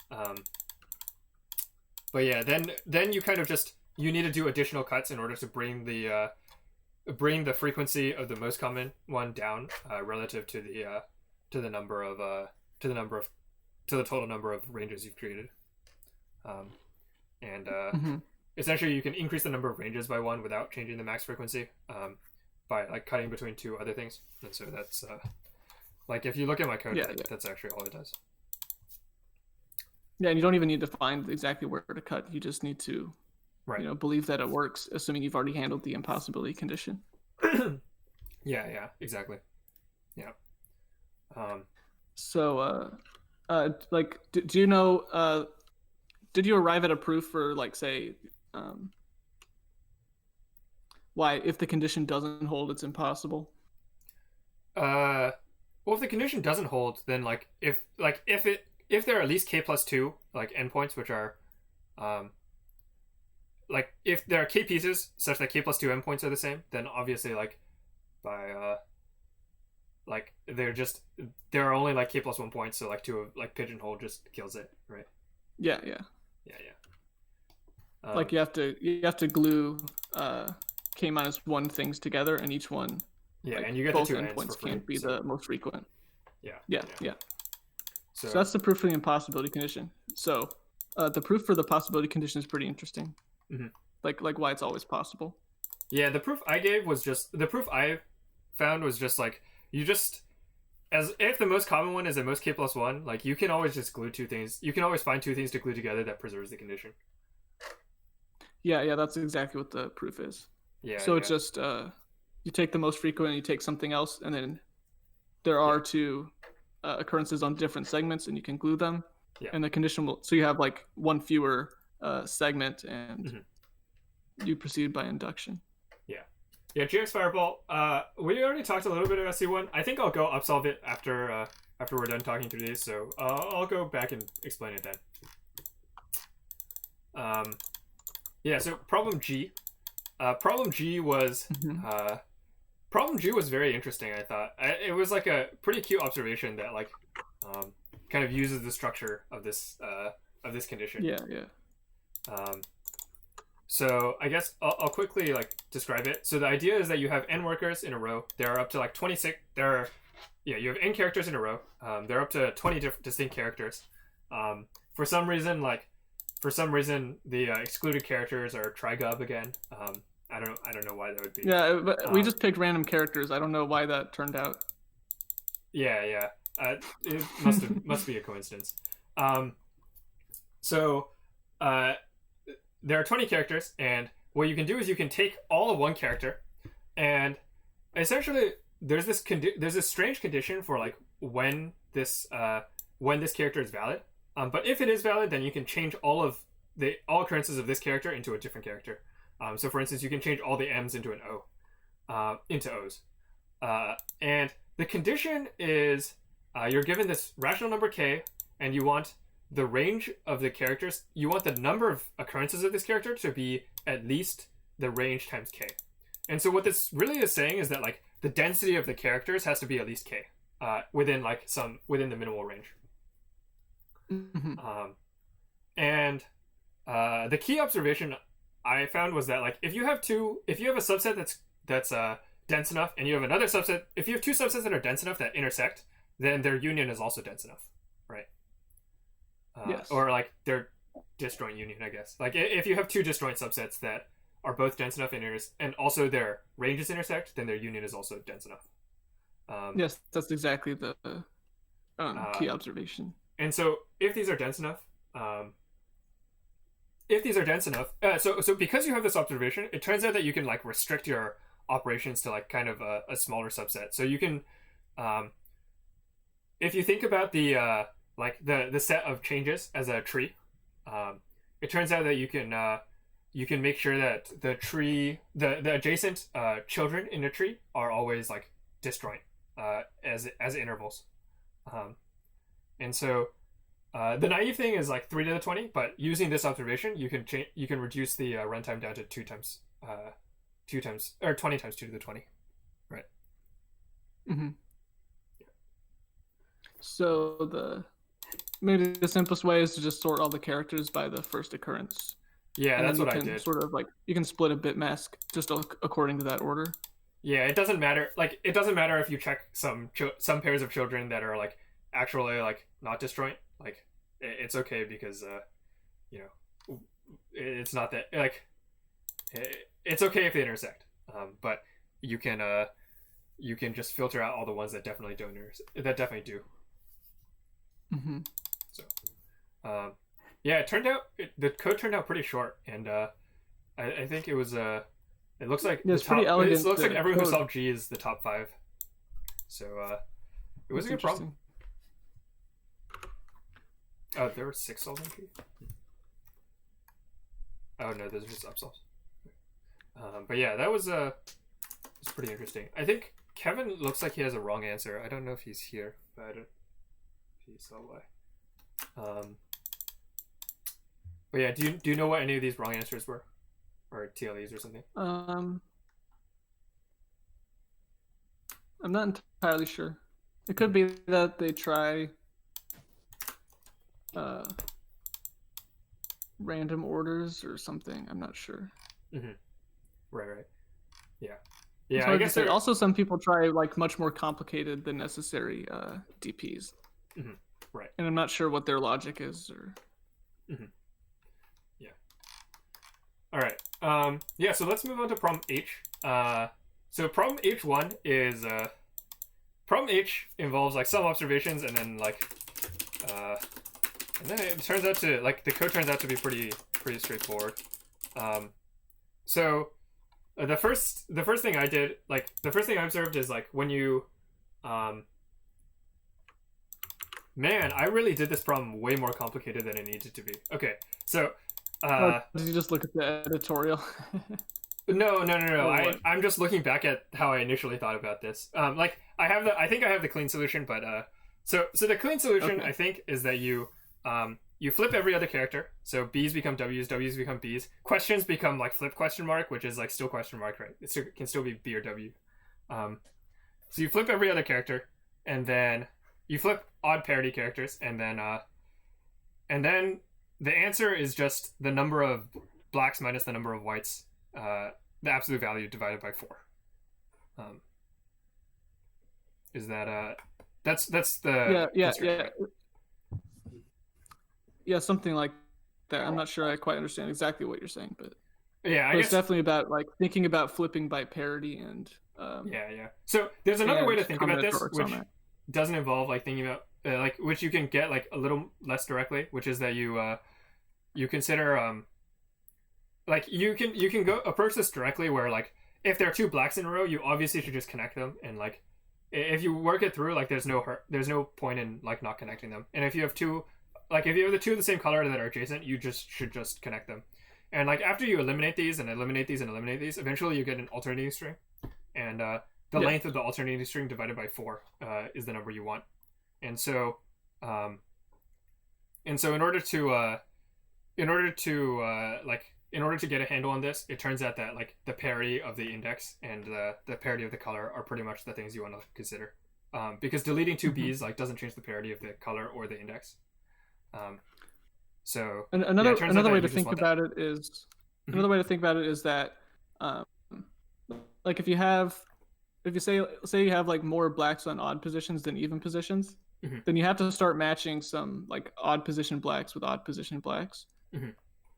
But yeah, then you kind of just, you need to do additional cuts in order to bring the frequency of the most common one down relative to the total number of ranges you've created. Essentially you can increase the number of ranges by one without changing the max frequency by like cutting between two other things. And so that's like if you look at my code, that's actually all it does. Yeah, and you don't even need to find exactly where to cut. You just need to believe that it works, assuming you've already handled the impossibility condition. Yeah, exactly. Yeah. So, like, do you know? Did you arrive at a proof for, like, say, why if the condition doesn't hold, it's impossible? Well, if the condition doesn't hold, then if there are at least k+2 like endpoints, which are like if there are k pieces such that k+2 endpoints are the same, then obviously like by like there are only like k+1 points, so like like pigeonhole just kills it, right? Yeah. Like you have to glue k-1 things together, and each one and you get both the two endpoints can't be the most frequent. Yeah. So that's the proof for the impossibility condition. So the proof for the possibility condition is pretty interesting. Like why it's always possible. Yeah, the proof I found was just like as if the most common one is at most k+1, like you can always just glue two things. You can always find two things to glue together that preserves the condition. Yeah, that's exactly what the proof is. So it's just you take the most frequent and you take something else, and then there are two occurrences on different segments, and you can glue them. And the condition will, so you have like one fewer segment, and you proceed by induction. Yeah, GX Fireball. We already talked a little bit about C1. I think I'll go upsolve it after we're done talking through these. So I'll go back and explain it then. So problem G. Problem G was very interesting. I thought it was like a pretty cute observation that like kind of uses the structure of this condition. So I guess I'll quickly like describe it. So the idea is that you have n workers in a row. There are up to like 26. You have n characters in a row. There are up to 20 distinct characters. For some reason, the excluded characters are trigub again. I don't know why that would be. Yeah, but we just picked random characters. I don't know why that turned out. Yeah. It must be a coincidence. Um, so there are 20 characters, and what you can do is you can take all of one character, and essentially there's this strange condition for like when this character is valid. But if it is valid, then you can change all occurrences of this character into a different character. So for instance, you can change all the M's into an O, into O's. And the condition is you're given this rational number K, and you want the range of the characters, you want the number of occurrences of this character to be at least the range times K. And so what this really is saying is that like the density of the characters has to be at least K, within the minimal range. Mm-hmm. And the key observation I found was that like if you have a subset that's dense enough, and you have another subset, if you have two subsets that are dense enough that intersect, then their union is also dense enough, right? Yes. Or like their disjoint union, I guess. Like if you have two disjoint subsets that are both dense enough and also their ranges intersect, then their union is also dense enough. Yes, that's exactly the key observation. And so if these are dense enough, so because you have this observation, it turns out that you can like restrict your operations to like kind of a smaller subset. So you can, if you think about the set of changes as a tree, it turns out that you can make sure that the tree, the adjacent children in the tree are always like disjoint as intervals. And so the naive thing is like 3 to the 20, but using this observation, you can reduce the runtime down to 20 times 2 to the 20, right? Mm-hmm. So maybe the simplest way is to just sort all the characters by the first occurrence. Yeah, and that's what I did. Sort of like you can split a bit mask just according to that order. Yeah, it doesn't matter. Like it doesn't matter if you check some pairs of children that are like actually like not disjoint. Like it's okay because it's not that like it's okay if they intersect. But you can just filter out all the ones that definitely don't that definitely do. Mm-hmm. So, yeah, the code turned out pretty short, and I think it was it looks like it's pretty elegant. It looks like everyone who solved G is the top 5. So it was a good problem. Oh, there were 6 solved in G. Oh no, those are just upsolves. But yeah, that was it's pretty interesting. I think Kevin looks like he has a wrong answer. I don't know if he's here, but I don't. He saw why. But yeah, do you know what any of these wrong answers were, or TLEs or something? I'm not entirely sure. It could be that they try random orders or something. I'm not sure. Mm-hmm. Right. Yeah. I guess also some people try like much more complicated than necessary DPs. Mm-hmm. Right. And I'm not sure what their logic is. Or. Mm-hmm. Yeah. All right. Yeah. So let's move on to problem H. So problem H1 is problem H involves like some observations, and then it turns out to like the code turns out to be pretty straightforward. So the first thing I did, like the first thing I observed is like when you man, I really did this problem way more complicated than it needed to be. Okay, so did you just look at the editorial? No. I'm just looking back at how I initially thought about this. Like I think I have the clean solution, but so the clean solution I think is that you flip every other character. So B's become W's, W's become B's. Questions become like flip question mark, which is like still question mark, right? It can still be B or W. So you flip every other character, and then you flip odd parity characters, and then the answer is just the number of blacks minus the number of whites, the absolute value divided by 4. Is that that's the yeah, something like that. I'm not sure I quite understand exactly what you're saying, but yeah, it's definitely about like thinking about flipping by parity and yeah. So there's another way to think about this, which doesn't involve like thinking about which you can get like a little less directly, which is that you consider like you can go approach this directly, where like if there are two blacks in a row, you obviously should just connect them, and like if you work it through, like there's no point in like not connecting them. And if you have two, like if you have the two of the same color that are adjacent, you should just connect them. And like after you eliminate these and eliminate these and eliminate these, eventually you get an alternating string, and the length of the alternating string divided by 4 is the number you want. And so in order to get a handle on this, it turns out that like the parity of the index and the parity of the color are pretty much the things you want to consider, because deleting two B's like doesn't change the parity of the color or the index. So and another way to think about it is that like if you say you have like more blacks on odd positions than even positions, then you have to start matching some like odd position blacks with odd position blacks.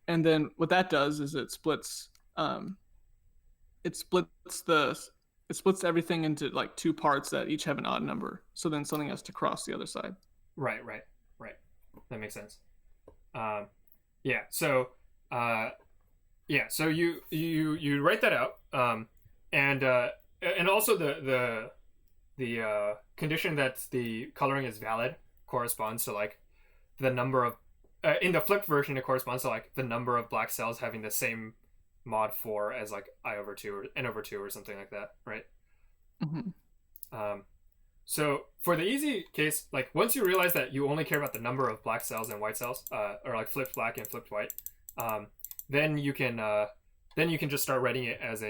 And then what that does is it splits everything into like two parts that each have an odd number. So then something has to cross the other side. Right. That makes sense. So you write that out, and also the condition that the coloring is valid corresponds to like the number of in the flipped version, it corresponds to like the number of black cells having the same mod 4 as like I/2 or N/2 or something like that, right? So for the easy case, like once you realize that you only care about the number of black cells and white cells, or like flipped black and flipped white, then you can just start writing it as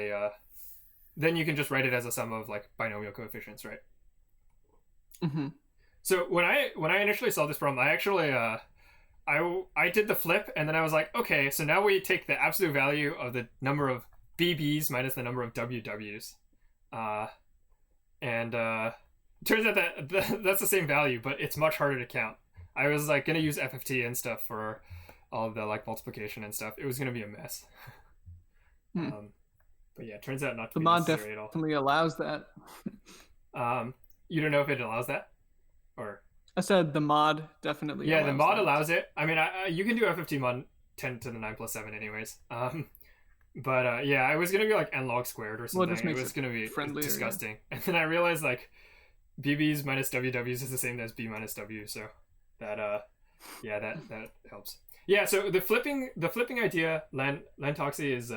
then you can just write it as a sum of like binomial coefficients, right? So when I initially saw this problem, I actually I did the flip, and then I was like, okay, so now we take the absolute value of the number of BBs minus the number of WWs, and turns out that that's the same value, but it's much harder to count. I was like gonna use FFT and stuff for all of the like multiplication and stuff. It was gonna be a mess. But yeah, it turns out not to be necessary at all. The mod definitely allows that. You don't know if it allows that, or I said the mod definitely. Yeah, the mod that. allows it. I mean, you can do FFT mod 10 to the 9 plus 7 anyways. But yeah, I was gonna be like n log squared or something. It was gonna be disgusting. Yeah. And then I realized like BBs minus WWs is the same as B minus W, so that that helps. Yeah, so the flipping idea, Lentoxy, is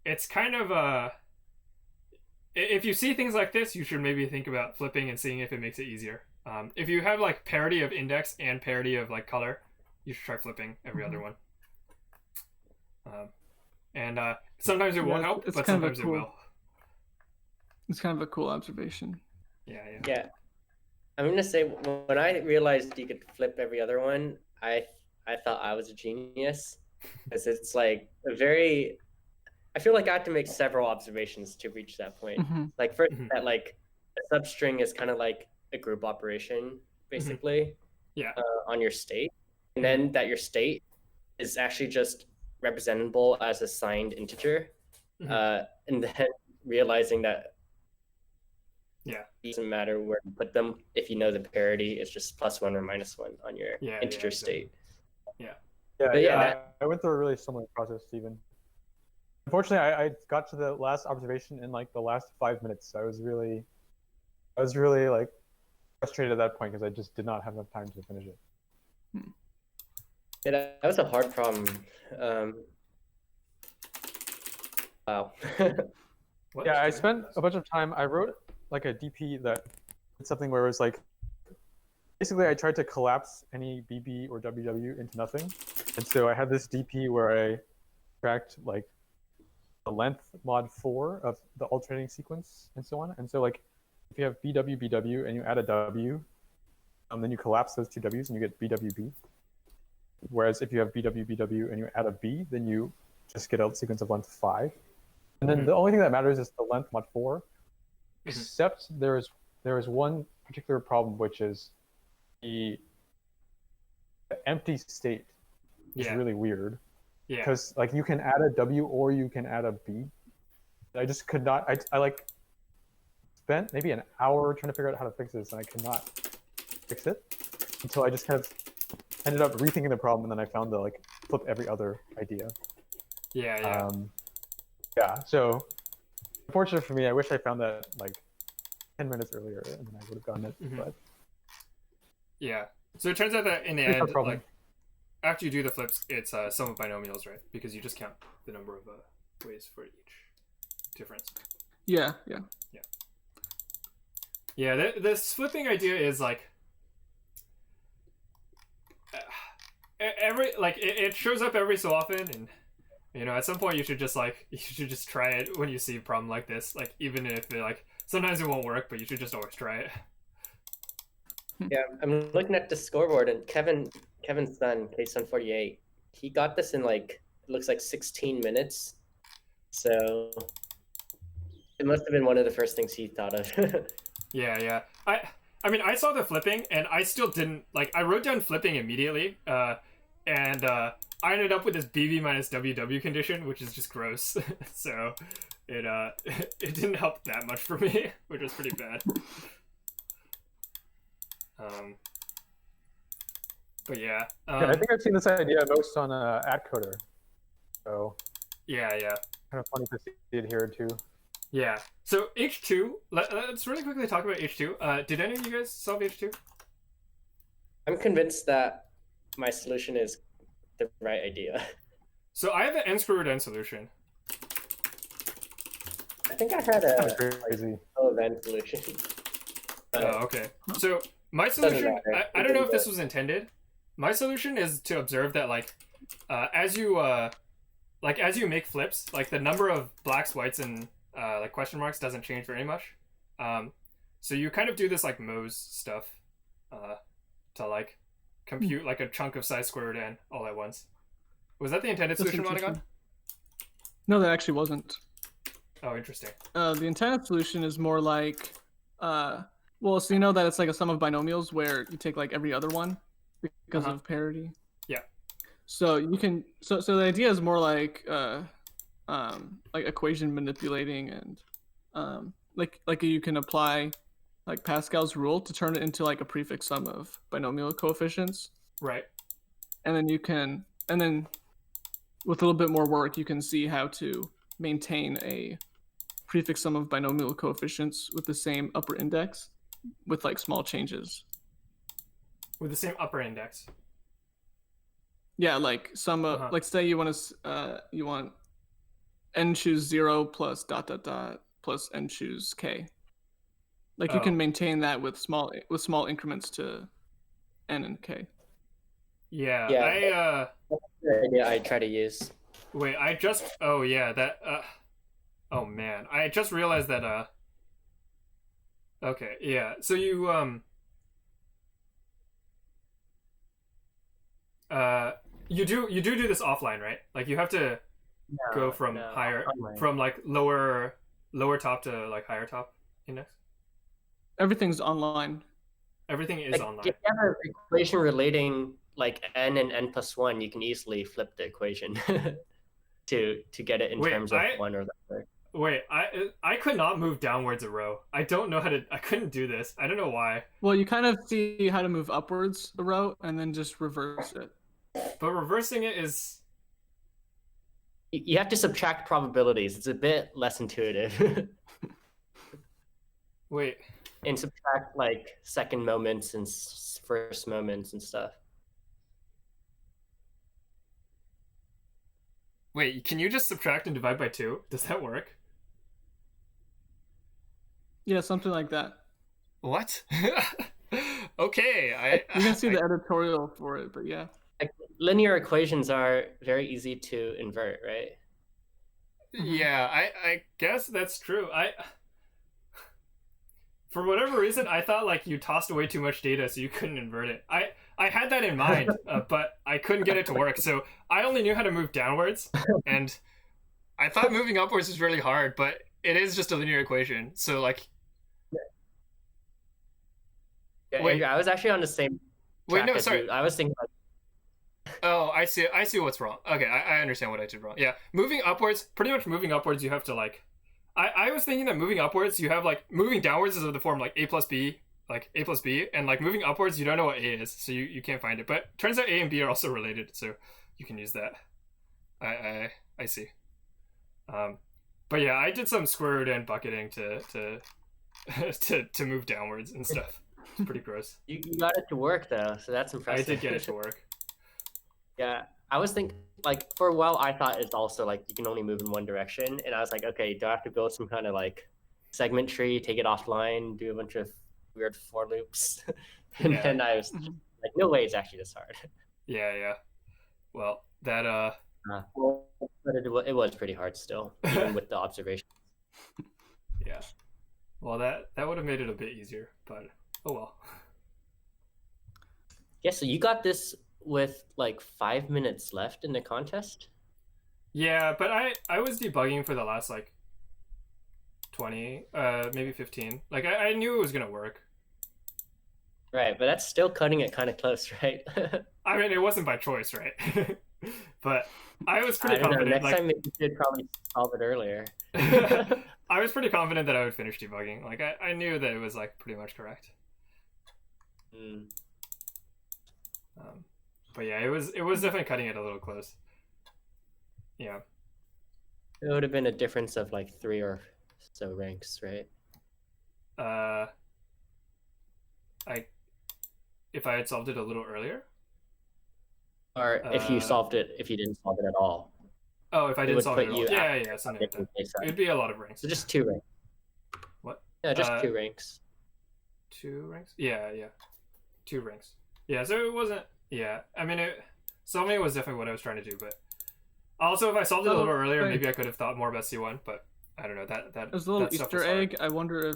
it's kind of if you see things like this, you should maybe think about flipping and seeing if it makes it easier. If you have like parity of index and parity of like color, you should try flipping every other one. And sometimes it won't help, but sometimes it will. It's kind of a cool observation. Yeah. I'm gonna say when I realized you could flip every other one, I thought I was a genius, because it's like a very. I feel like I have to make several observations to reach that point. Like first, that like a substring is kind of like a group operation, basically. On your state, and then that your state is actually just representable as a signed integer, and then realizing that it doesn't matter where you put them if you know the parity is just +1 or -1 on your integer state. I went through a really similar process, Stephen. Unfortunately, I got to the last observation in like the last 5 minutes. I was really like frustrated at that point because I just did not have enough time to finish it. Yeah, that was a hard problem. Wow. Yeah, I spent a bunch of time. I wrote like a DP that did something where it was like, basically I tried to collapse any BB or WW into nothing. And so I had this DP where I tracked like the length mod 4 of the alternating sequence and so on. And so like if you have BW, BW, and you add a W, then you collapse those two W's and you get BWB. Whereas if you have BW, BW, and you add a B, then you just get a sequence of length 5. And then the only thing that matters is the length mod 4, except there is one particular problem, which is the empty state is really weird. Because like you can add a W or you can add a B. I just could not. I like spent maybe an hour trying to figure out how to fix this, and I could not fix it until I just kind of ended up rethinking the problem, and then I found the like flip every other idea. Yeah. Yeah. So unfortunate for me, I wish I found that like 10 minutes earlier, and then I would have gotten it. Mm-hmm. But yeah. So it turns out that in the It's no end, problem. like after you do the flips, it's sum of binomials, right? Because you just count the number of ways for each difference. Yeah. Yeah, this flipping idea is like it shows up every so often, and you know, at some point you should just try it when you see a problem like this. Like even if sometimes it won't work, but you should just always try it. Yeah, I'm looking at the scoreboard, and Kevin's son, K-Sun48, he got this in like, it looks like 16 minutes. So it must have been one of the first things he thought of. Yeah. I mean, I saw the flipping, and I still didn't I wrote down flipping immediately, and I ended up with this BV minus WW condition, which is just gross. So it didn't help that much for me, which was pretty bad. But yeah. yeah, I think I've seen this idea most on AtCoder. So Yeah. kind of funny to see it here too. Yeah. So H2, let's really quickly talk about H2. Did any of you guys solve H2? I'm convinced that my solution is the right idea. So I have an n square root n solution. I think I had a Crazy. event solution. Oh, okay. So my solution, matter. I don't know if this was intended. My solution is to observe that as you make flips, the number of blacks, whites, and question marks doesn't change very much. So you kind of do this Mohs stuff to compute a chunk of size square root n all at once. Was that the intended That's solution, Monogon? No, that actually wasn't. Oh, interesting. The intended solution is more like, well, so you know that it's like a sum of binomials where you take every other one because of parity. Yeah. So you can, so the idea is more like equation manipulating, and you can apply Pascal's rule to turn it into a prefix sum of binomial coefficients. Right. And then with a little bit more work, you can see how to maintain a prefix sum of binomial coefficients with the same upper index with small changes. With the same upper index. Yeah, some say you want n choose 0 plus ... plus n choose k. You can maintain that with small increments to n and k. Yeah. That's the idea I try to use. Wait, oh yeah, that oh man, I just realized that okay, yeah. So you you do this offline, right? You have to go from higher online. from lower top to higher top index. Everything's online. Everything is online. If you have an equation relating n and n plus 1, you can easily flip the equation to get it in terms of one or the other. Wait, I could not move downwards a row. I don't know how to. I couldn't do this. I don't know why. Well, you kind of see how to move upwards a row and then just reverse it. But reversing it is. You have to subtract probabilities. It's a bit less intuitive. Wait. And subtract second moments and first moments and stuff. Wait, can you just subtract and divide by 2? Does that work? Yeah, something like that. What? Okay, you can see the editorial for it, but yeah. Linear equations are very easy to invert, right? Yeah, I guess that's true. For whatever reason, I thought you tossed away too much data, so you couldn't invert it. I had that in mind, but I couldn't get it to work. So I only knew how to move downwards, and I thought moving upwards was really hard, but it is just a linear equation. So yeah, wait, Andrew, I was actually on the same track as you. I was thinking oh, I see what's wrong. Okay, I understand what I did wrong. Yeah, moving upwards, you have to I was thinking that moving upwards, you have moving downwards is of the form a plus b like A plus B, and like moving upwards, you don't know what A is, so you can't find it. But turns out A and B are also related, so you can use that. I see. But yeah, I did some square root and bucketing to to move downwards and stuff. It's pretty gross. You got it to work though, so that's impressive. I did get it to work. Yeah, I was thinking like for a while I thought it's also like you can only move in one direction, and I was like, okay, do I have to build some kind of like segment tree, take it offline, do a bunch of weird for loops, and then I was like, no way, it's actually this hard. Yeah. Well, that Well, but it was pretty hard still, even with the observation. Yeah. Well, that would have made it a bit easier, but oh well. Yeah, so you got this with like 5 minutes left in the contest? Yeah, but I was debugging for the last like 20, maybe 15. Like I knew it was gonna work. Right, but that's still cutting it kind of close, right? I mean, it wasn't by choice, right? But I was pretty I don't know, confident. next time maybe you should probably solve it earlier. I was pretty confident that I would finish debugging. Like I knew that it was like pretty much correct. But yeah, it was definitely cutting it a little close. Yeah. It would have been a difference of like 3 or so ranks, right? If I had solved it a little earlier. Or if you solved it, if you didn't solve it at all. Oh, if I didn't solve it at all. Yeah, Something like that. It'd be a lot of ranks. So just 2 ranks. What? Yeah, just 2 ranks. 2 ranks? Yeah. 2 ranks. Yeah, so it wasn't. Yeah, I mean, solving it was definitely what I was trying to do, but also if I solved it a little earlier, maybe I could have thought more about C1. But I don't know. That there's a little Easter egg. I wonder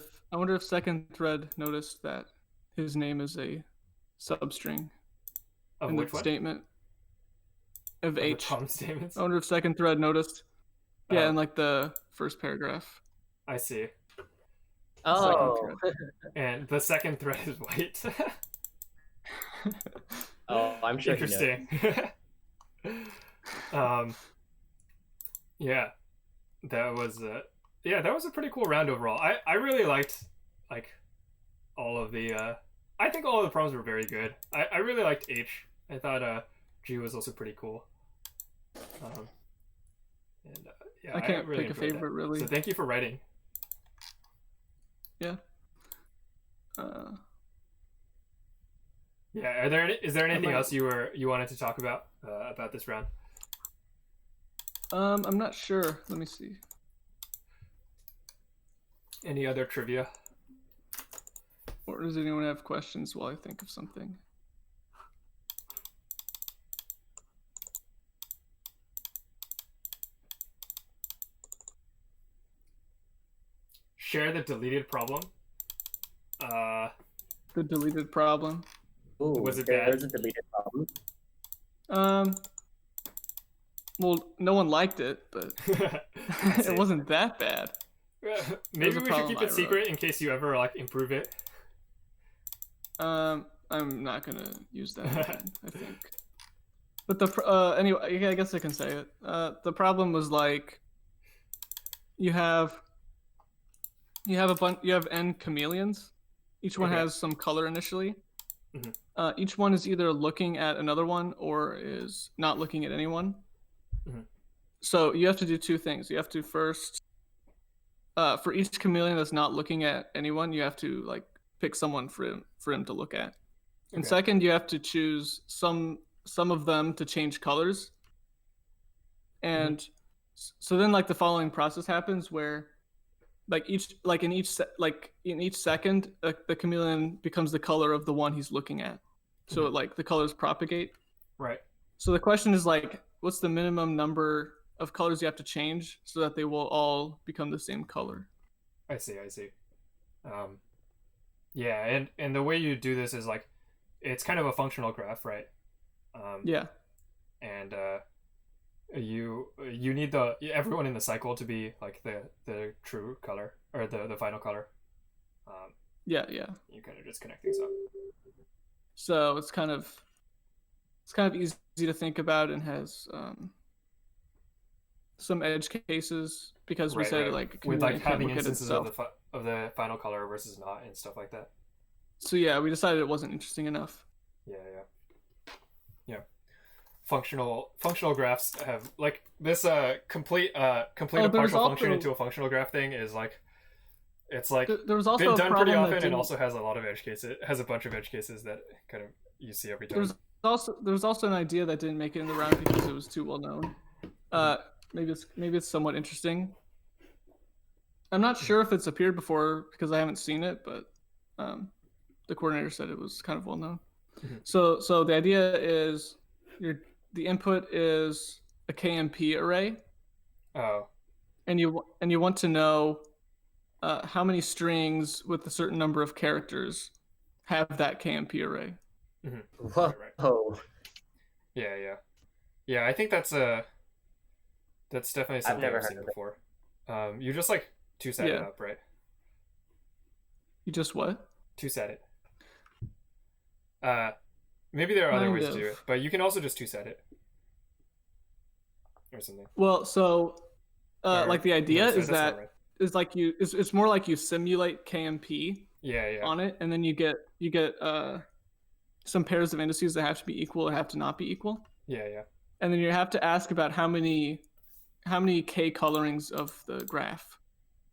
if second thread noticed that his name is a substring of in which the one? Statement of H. Statements. I wonder if second thread noticed. Yeah, in like the first paragraph. I see. Oh. And the second thread is white. Oh, I'm sure. Interesting. Yeah, that was a pretty cool round overall. I really liked like all of the. I think all of the problems were very good. I really liked H. I thought G was also pretty cool. Yeah, I can't really pick a favorite really. So thank you for writing. Yeah. Yeah. Is there anything else you wanted to talk about this round? I'm not sure. Let me see. Any other trivia? Or does anyone have questions while I think of something? Share the deleted problem. The deleted problem. Ooh, was it bad? There's a deleted problem. Well, no one liked it, but it wasn't that bad. Maybe we should keep it secret in case you ever like improve it. I'm not gonna use that again, I think. But anyway, I guess I can say it. The problem was like you have n chameleons. Each one has some color initially. Each one is either looking at another one or is not looking at anyone. So you have to do 2 things. You have to first, for each chameleon that's not looking at anyone, you have to like pick someone for him to look at. And second, you have to choose some of them to change colors. And so then like the following process happens where in each second the chameleon becomes the color of the one he's looking at. So like the colors propagate. Right. So the question is like, what's the minimum number of colors you have to change so that they will all become the same color? I see. Yeah, and the way you do this is like, it's kind of a functional graph, right? Yeah. And you need everyone in the cycle to be like the true color or the final color. Yeah. You kind of just connect things up. So it's kind of easy to think about and has some edge cases because we said like with like having instances of the final color versus not and stuff like that. So yeah, we decided it wasn't interesting enough. Yeah. Functional graphs have like this complete a partial function into a functional graph thing is like it's like there was also been done pretty often and didn't... also has a lot of edge cases. Has a bunch of edge cases that kind of you see every time. There was also an idea that didn't make it in the round because it was too well known. Maybe it's somewhat interesting. I'm not sure if it's appeared before because I haven't seen it, but the coordinator said it was kind of well known. So the idea is the input is a KMP array. Oh. And you want to know how many strings with a certain number of characters have that KMP array. Whoa. Right. Yeah. I think that's definitely something I've seen before. You just like two-set it up, right? You just what? Two-set it. Maybe there are other ways to do it, but you can also just two-set it or something. Well, so like the idea is that right. Is like it's more like you simulate KMP on it, and then you get some pairs of indices that have to be equal or have to not be equal. Yeah. And then you have to ask about how many K colorings of the graph.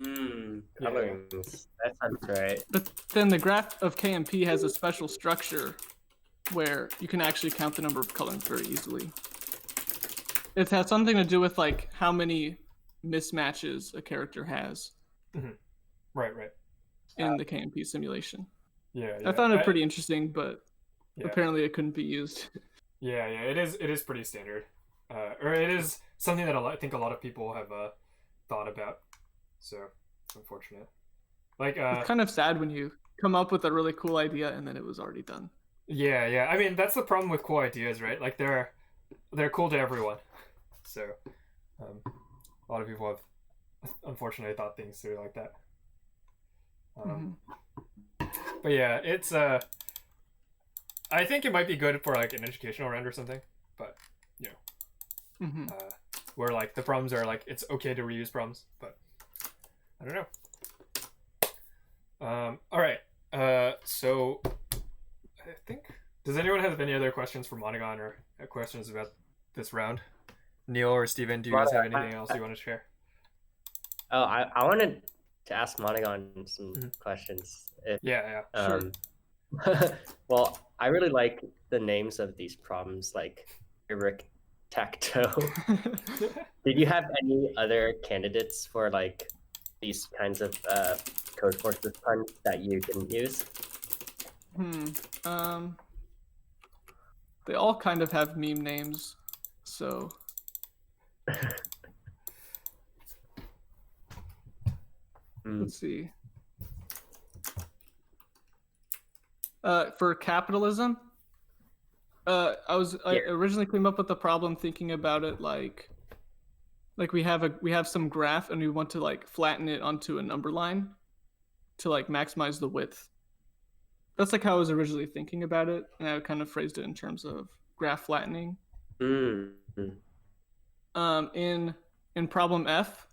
Colorings. That sounds right. But then the graph of KMP has a special structure where you can actually count the number of colorings very easily. It has something to do with like how many mismatches a character has. Right. In the KMP simulation. Yeah. I found it pretty interesting, but apparently it couldn't be used. Yeah. It is pretty standard, or it is something that I think a lot of people have thought about. So unfortunate. Like it's kind of sad when you come up with a really cool idea and then it was already done. Yeah. I mean, that's the problem with cool ideas, right? Like they're cool to everyone. So a lot of people have unfortunately thought things through like that. But yeah, it's I think it might be good for like an educational round or something, but where like the problems are like it's okay to reuse problems, but I don't know. All right. So I think, does anyone have any other questions for Monogon or questions about this round? Neil or Steven, do you guys have anything else you want to share? Oh, I wanted to ask Monogon some questions. Sure. Well, I really like the names of these problems, like Eric Tacto. Did you have any other candidates for like these kinds of Codeforces puns that you didn't use? They all kind of have meme names, so. Let's see. For capitalism, I originally came up with the problem thinking about it like we have some graph and we want to like flatten it onto a number line to like maximize the width. That's like how I was originally thinking about it, and I kind of phrased it in terms of graph flattening. In problem F,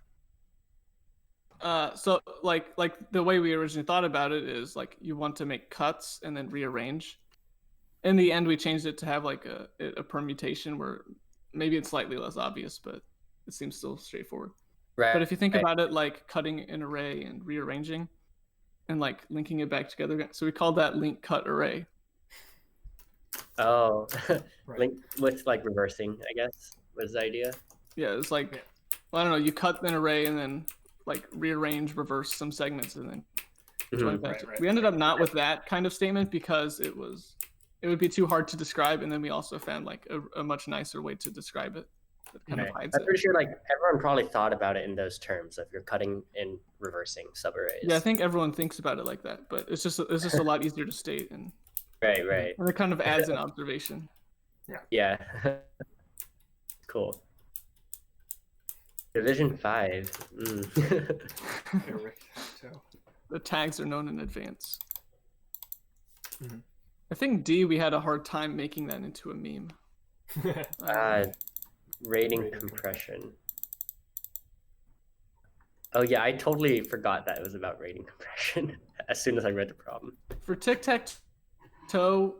so like the way we originally thought about it is like you want to make cuts and then rearrange. In the end, we changed it to have like a permutation where maybe it's slightly less obvious, but it seems still straightforward. Right. But if you think about it like cutting an array and rearranging and like linking it back together again, so we called that link cut array. Oh, link with like reversing, I guess, was the idea. Yeah, it's like, well, I don't know, you cut an array and then like rearrange, reverse some segments, and then join back. We ended up not with that kind of statement because it would be too hard to describe, and then we also found like a much nicer way to describe it that kind of hides I'm pretty sure like everyone probably thought about it in those terms of you're cutting and reversing subarrays. Yeah, I think everyone thinks about it like that, but it's just a lot easier to state, and right. And it kind of adds an observation. Yeah. Cool. Division 5. The tags are known in advance. I think D, we had a hard time making that into a meme. Rating compression. Oh yeah, I totally forgot that it was about rating compression as soon as I read the problem. for tic-tac-toe,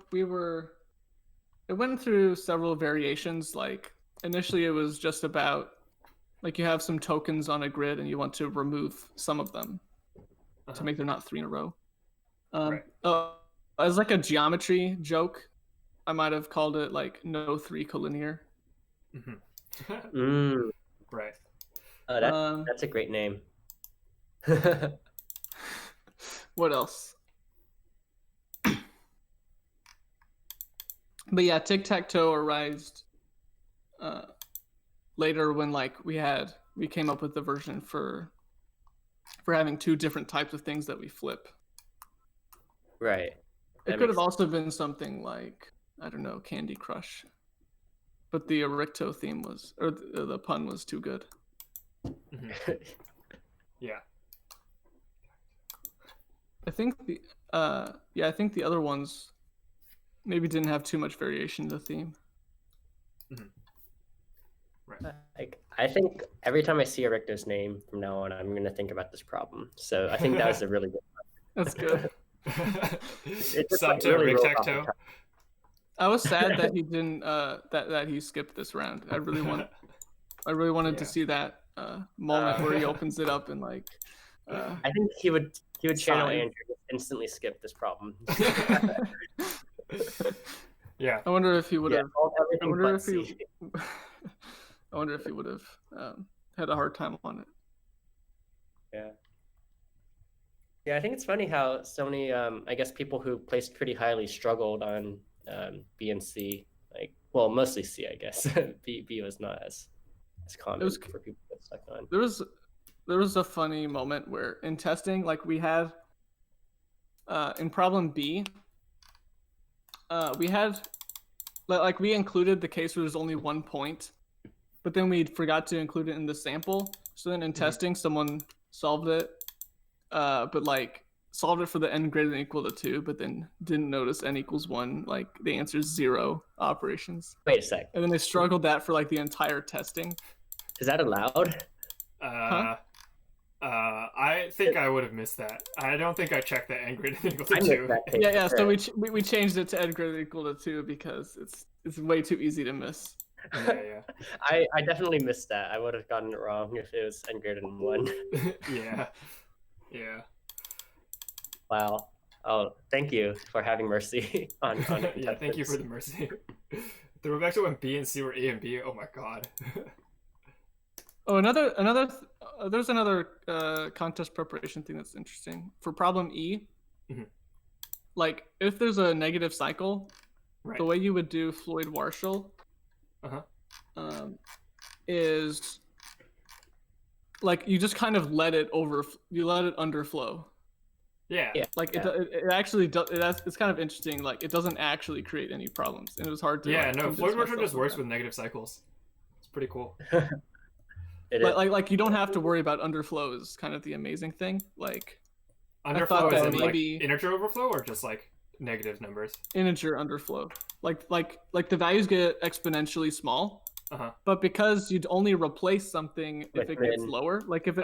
it went through several variations. Like initially it was just about like you have some tokens on a grid and you want to remove some of them to make them not 3 in a row. Right. As like a geometry joke, I might have called it like no 3 collinear. Right. That's a great name. What else? But yeah, tic-tac-toe arose later when like we came up with the version for having 2 different types of things that we flip. Right. It could have also been something like, I don't know, Candy Crush. But the Ericto theme was, or the pun was too good. Yeah. I think the other ones maybe didn't have too much variation in the theme. Right. I think every time I see Ericto's name from now on, I'm going to think about this problem. So I think that was a really good one. That's good. Sub to Tic-Tac-Toe. I was sad that he didn't that he skipped this round. I really wanted to see that moment where he opens it up and like I think he would channel Andrew and instantly skip this problem. Yeah. I wonder if he would have I wonder if he would have had a hard time on it. Yeah, I think it's funny how so many I guess people who placed pretty highly struggled on B and C, like, well, mostly C, I guess. B was not as common for people to get stuck on. There was a funny moment where in testing, like we had in problem B, we had like we included the case where there's only 1 point, but then we forgot to include it in the sample. So then in testing, someone solved it, but like solved it for the n greater than or equal to 2, but then didn't notice n equals 1. Like the answer is 0 operations. Wait a sec. And then they struggled that for like the entire testing. Is that allowed? I think I would have missed that. I don't think I checked the n greater than or equal to 2. Yeah. So we changed it to n greater than or equal to 2 because it's way too easy to miss. Yeah. I definitely missed that. I would have gotten it wrong if it was n greater than 1. Yeah. Wow. Oh, thank you for having mercy on it. Yeah, thank you for the mercy. The Rebecca when B and C were A and B. Oh my god. Oh, there's another contest preparation thing that's interesting. For problem E, like if there's a negative cycle, the way you would do Floyd-Warshall is like you just kind of let it underflow. Yeah. Like it actually does. It's kind of interesting. Like it doesn't actually create any problems, and it was hard to. Yeah, no. Floyd-Warshall just works with negative cycles. It's pretty cool. But like you don't have to worry about underflow is kind of the amazing thing. Like underflow is maybe like integer overflow or just like negative numbers. Integer underflow. Like the values get exponentially small. But because you'd only replace something if it gets lower, like if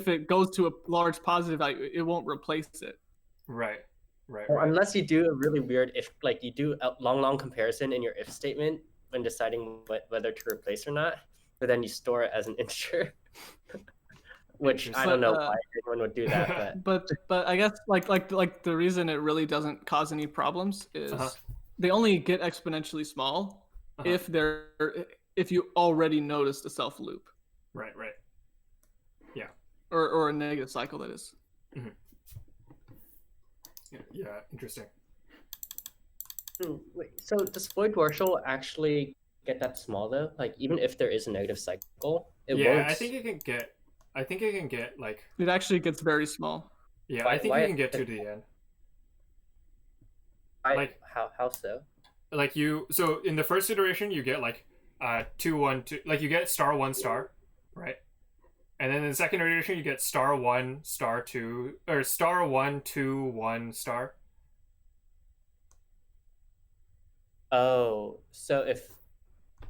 it goes to a large positive value, it won't replace it. Right. Unless you do a really weird like you do a long comparison in your if statement when deciding whether to replace or not, but then you store it as an integer. Which I don't know why anyone would do that, but I guess like the reason it really doesn't cause any problems is they only get exponentially small if you already noticed a self loop. Right. Yeah. Or a negative cycle, that is. Yeah, interesting. Wait, so does Floyd-Warshall actually get that small though? Like even if there is a negative cycle, it won't. I think it can get like. It actually gets very small. Yeah, I think you can get 2 to the end. Like how so? Like so in the first iteration you get like 2 1 2, like you get star 1 star, right? And then in the second iteration you get star 1 star 2 or star 1 2 1 star. Oh, so if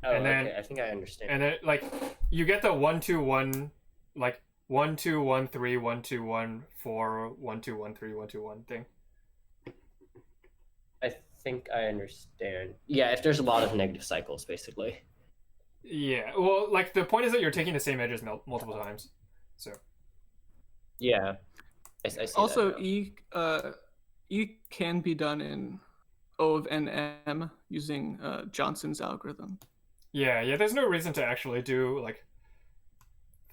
and then, okay, I think I understand. And then like you get the 1 2 1 like 1 2 1 3 1 2 1 4 1 2 1 3 1 2 1 thing. think I understand. Yeah, if there's a lot of negative cycles, basically. Yeah. Well, like the point is that you're taking the same edges multiple times. So. Yeah. I see Also, that E can be done in O of NM using Johnson's algorithm. Yeah. There's no reason to actually do like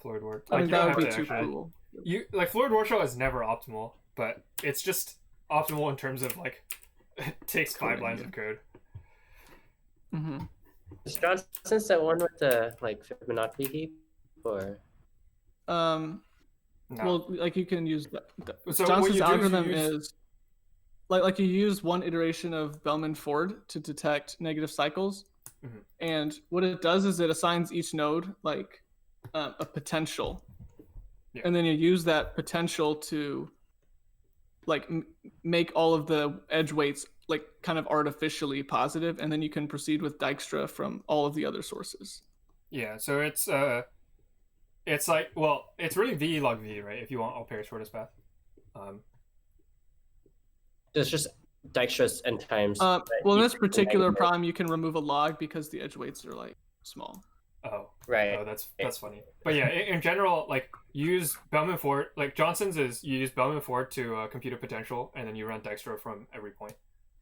fluid work. I Like mean, you don't that would have be to too actually. cruel. You like fluid Warsaw is never optimal, but it's just optimal in terms of like it takes 5 lines of code. Mm-hmm. Is Johnson's that one with the like Fibonacci heap, or? No. Well, like you can use So Johnson's algorithm is like you use one iteration of Bellman-Ford to detect negative cycles, and what it does is it assigns each node like a potential, and then you use that potential to like make all of the edge weights like kind of artificially positive, and then you can proceed with Dijkstra from all of the other sources. Yeah, so it's like, well, it's really V log V, right? If you want all pair shortest path. It's just Dijkstra's n times. Well, in this particular problem, you can remove a log because the edge weights are like small. Oh, right. Oh, that's funny. But yeah, in general, like use Bellman-Ford. Like Johnson's is you use Bellman-Ford to compute a potential, and then you run Dijkstra from every point,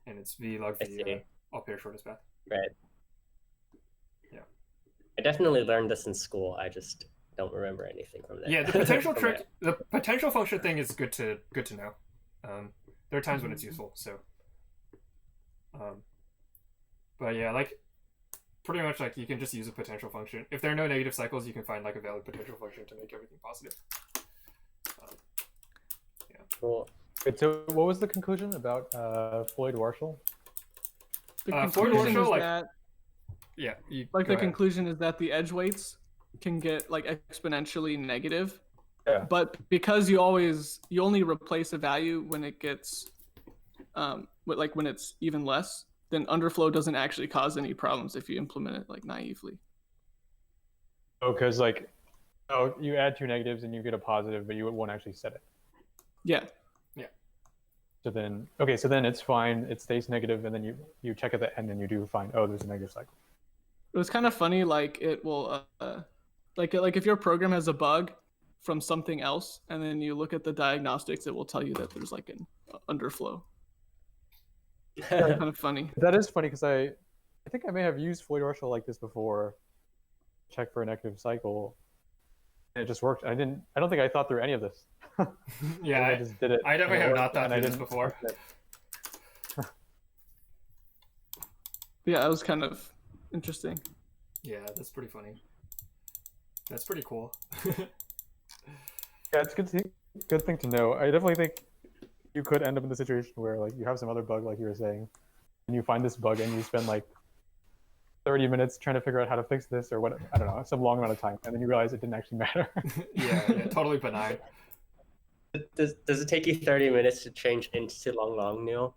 and it's V log V all pair shortest path. Right. Yeah. I definitely learned this in school. I just don't remember anything from that. Yeah, the potential trick, the potential function thing is good to know. There are times when it's useful. So, but yeah, like pretty much like you can just use a potential function. If there are no negative cycles, you can find like a valid potential function to make everything positive. Yeah. Cool. Wait, so what was the conclusion about Floyd-Warshall? The conclusion is like, that the conclusion is that the edge weights can get like exponentially negative. Yeah. But because you only replace a value when it gets when it's even less, then underflow doesn't actually cause any problems if you implement it like naively. Oh, because you add 2 negatives and you get a positive, but you won't actually set it. Yeah. So then it's fine. It stays negative, and then you check at the end and you do find, oh, there's a negative cycle. It was kind of funny. Like it will, like if your program has a bug from something else, and then you look at the diagnostics, it will tell you that there's like an underflow. Kind of funny. That is funny because I think I may have used Floyd-Warshall like this before. Check for a negative cycle. And it just worked. I don't think I thought through any of this. Yeah, I just did it. I definitely have not thought through this before. Yeah, it was kind of interesting. Yeah, that's pretty funny. That's pretty cool. Yeah, it's good thing to know. I definitely think you could end up in the situation where like you have some other bug, like you were saying, and you find this bug and you spend like 30 minutes trying to figure out how to fix this or what, I don't know, some long amount of time, and then you realize it didn't actually matter. yeah, totally benign. Does it take you 30 minutes to change into long, Neil?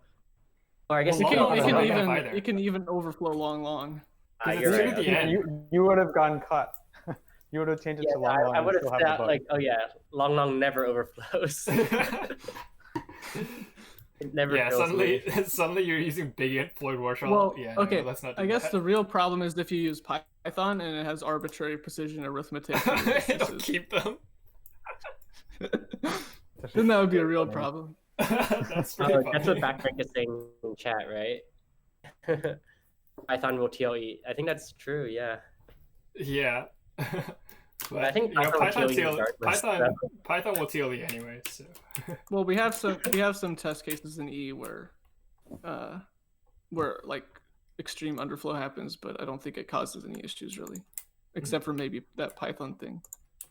Or I guess it can even overflow long. You're right. Okay. You would have gone cut. You would have changed it to long. I would have said like, oh yeah, long never overflows. It never. Yeah, suddenly you're using big int Floyd-Warshall. Well, yeah, okay. No, let's not do I guess that. the real problem is if you use Python and it has arbitrary precision arithmetic. It'll keep them. Then that would be a real problem. That's pretty funny. That's what Backrank is saying in chat, right? Python will TLE. I think that's true. Yeah. Yeah. But, I think Python will TLE anyway. So. Well, we have some test cases in E where like extreme underflow happens, but I don't think it causes any issues really, except for maybe that Python thing.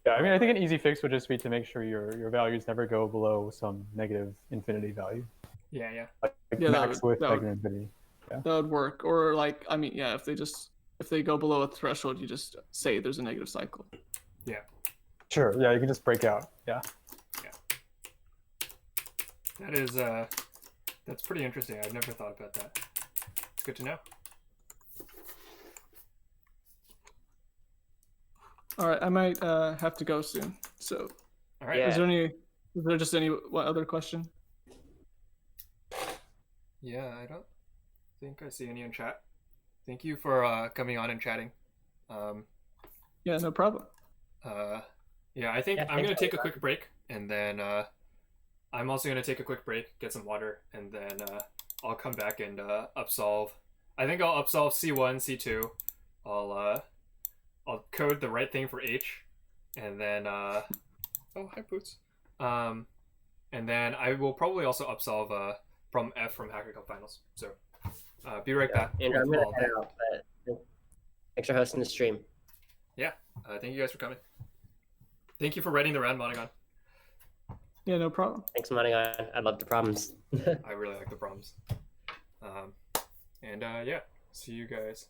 Yeah, I mean, I think an easy fix would just be to make sure your values never go below some negative infinity value. Yeah. Like max with negative infinity. Yeah. That would work. Or like, I mean, yeah, if they go below a threshold, you just say there's a negative cycle. Yeah. Sure. Yeah, you can just break out. Yeah. That is that's pretty interesting. I've never thought about that. It's good to know. All right, I might have to go soon. So, all right. Yeah. Is there just any other question? Yeah, I don't think I see any in chat. Thank you for coming on and chatting. Yeah, no problem. Yeah, I think Yeah, I'm gonna thanks, take a quick break, and then I'm also gonna take a quick break, get some water, and then I'll come back and upsolve. I think I'll upsolve C1, C2. I'll code the right thing for H, and then oh hi Boots. And then I will probably also upsolve problem F from Hacker Cup Finals. So be right back. Andrew, I'm with gonna all head that. out, but thanks for hosting the stream. Yeah, thank you guys for coming. Thank you for writing the round, Monogon. Yeah, no problem. Thanks, Monogon. I love the problems. I really like the problems. And yeah, see you guys.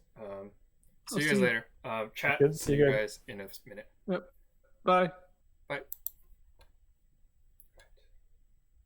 See you guys later. Chat. Good. See you guys in a minute. Yep. Bye. Bye.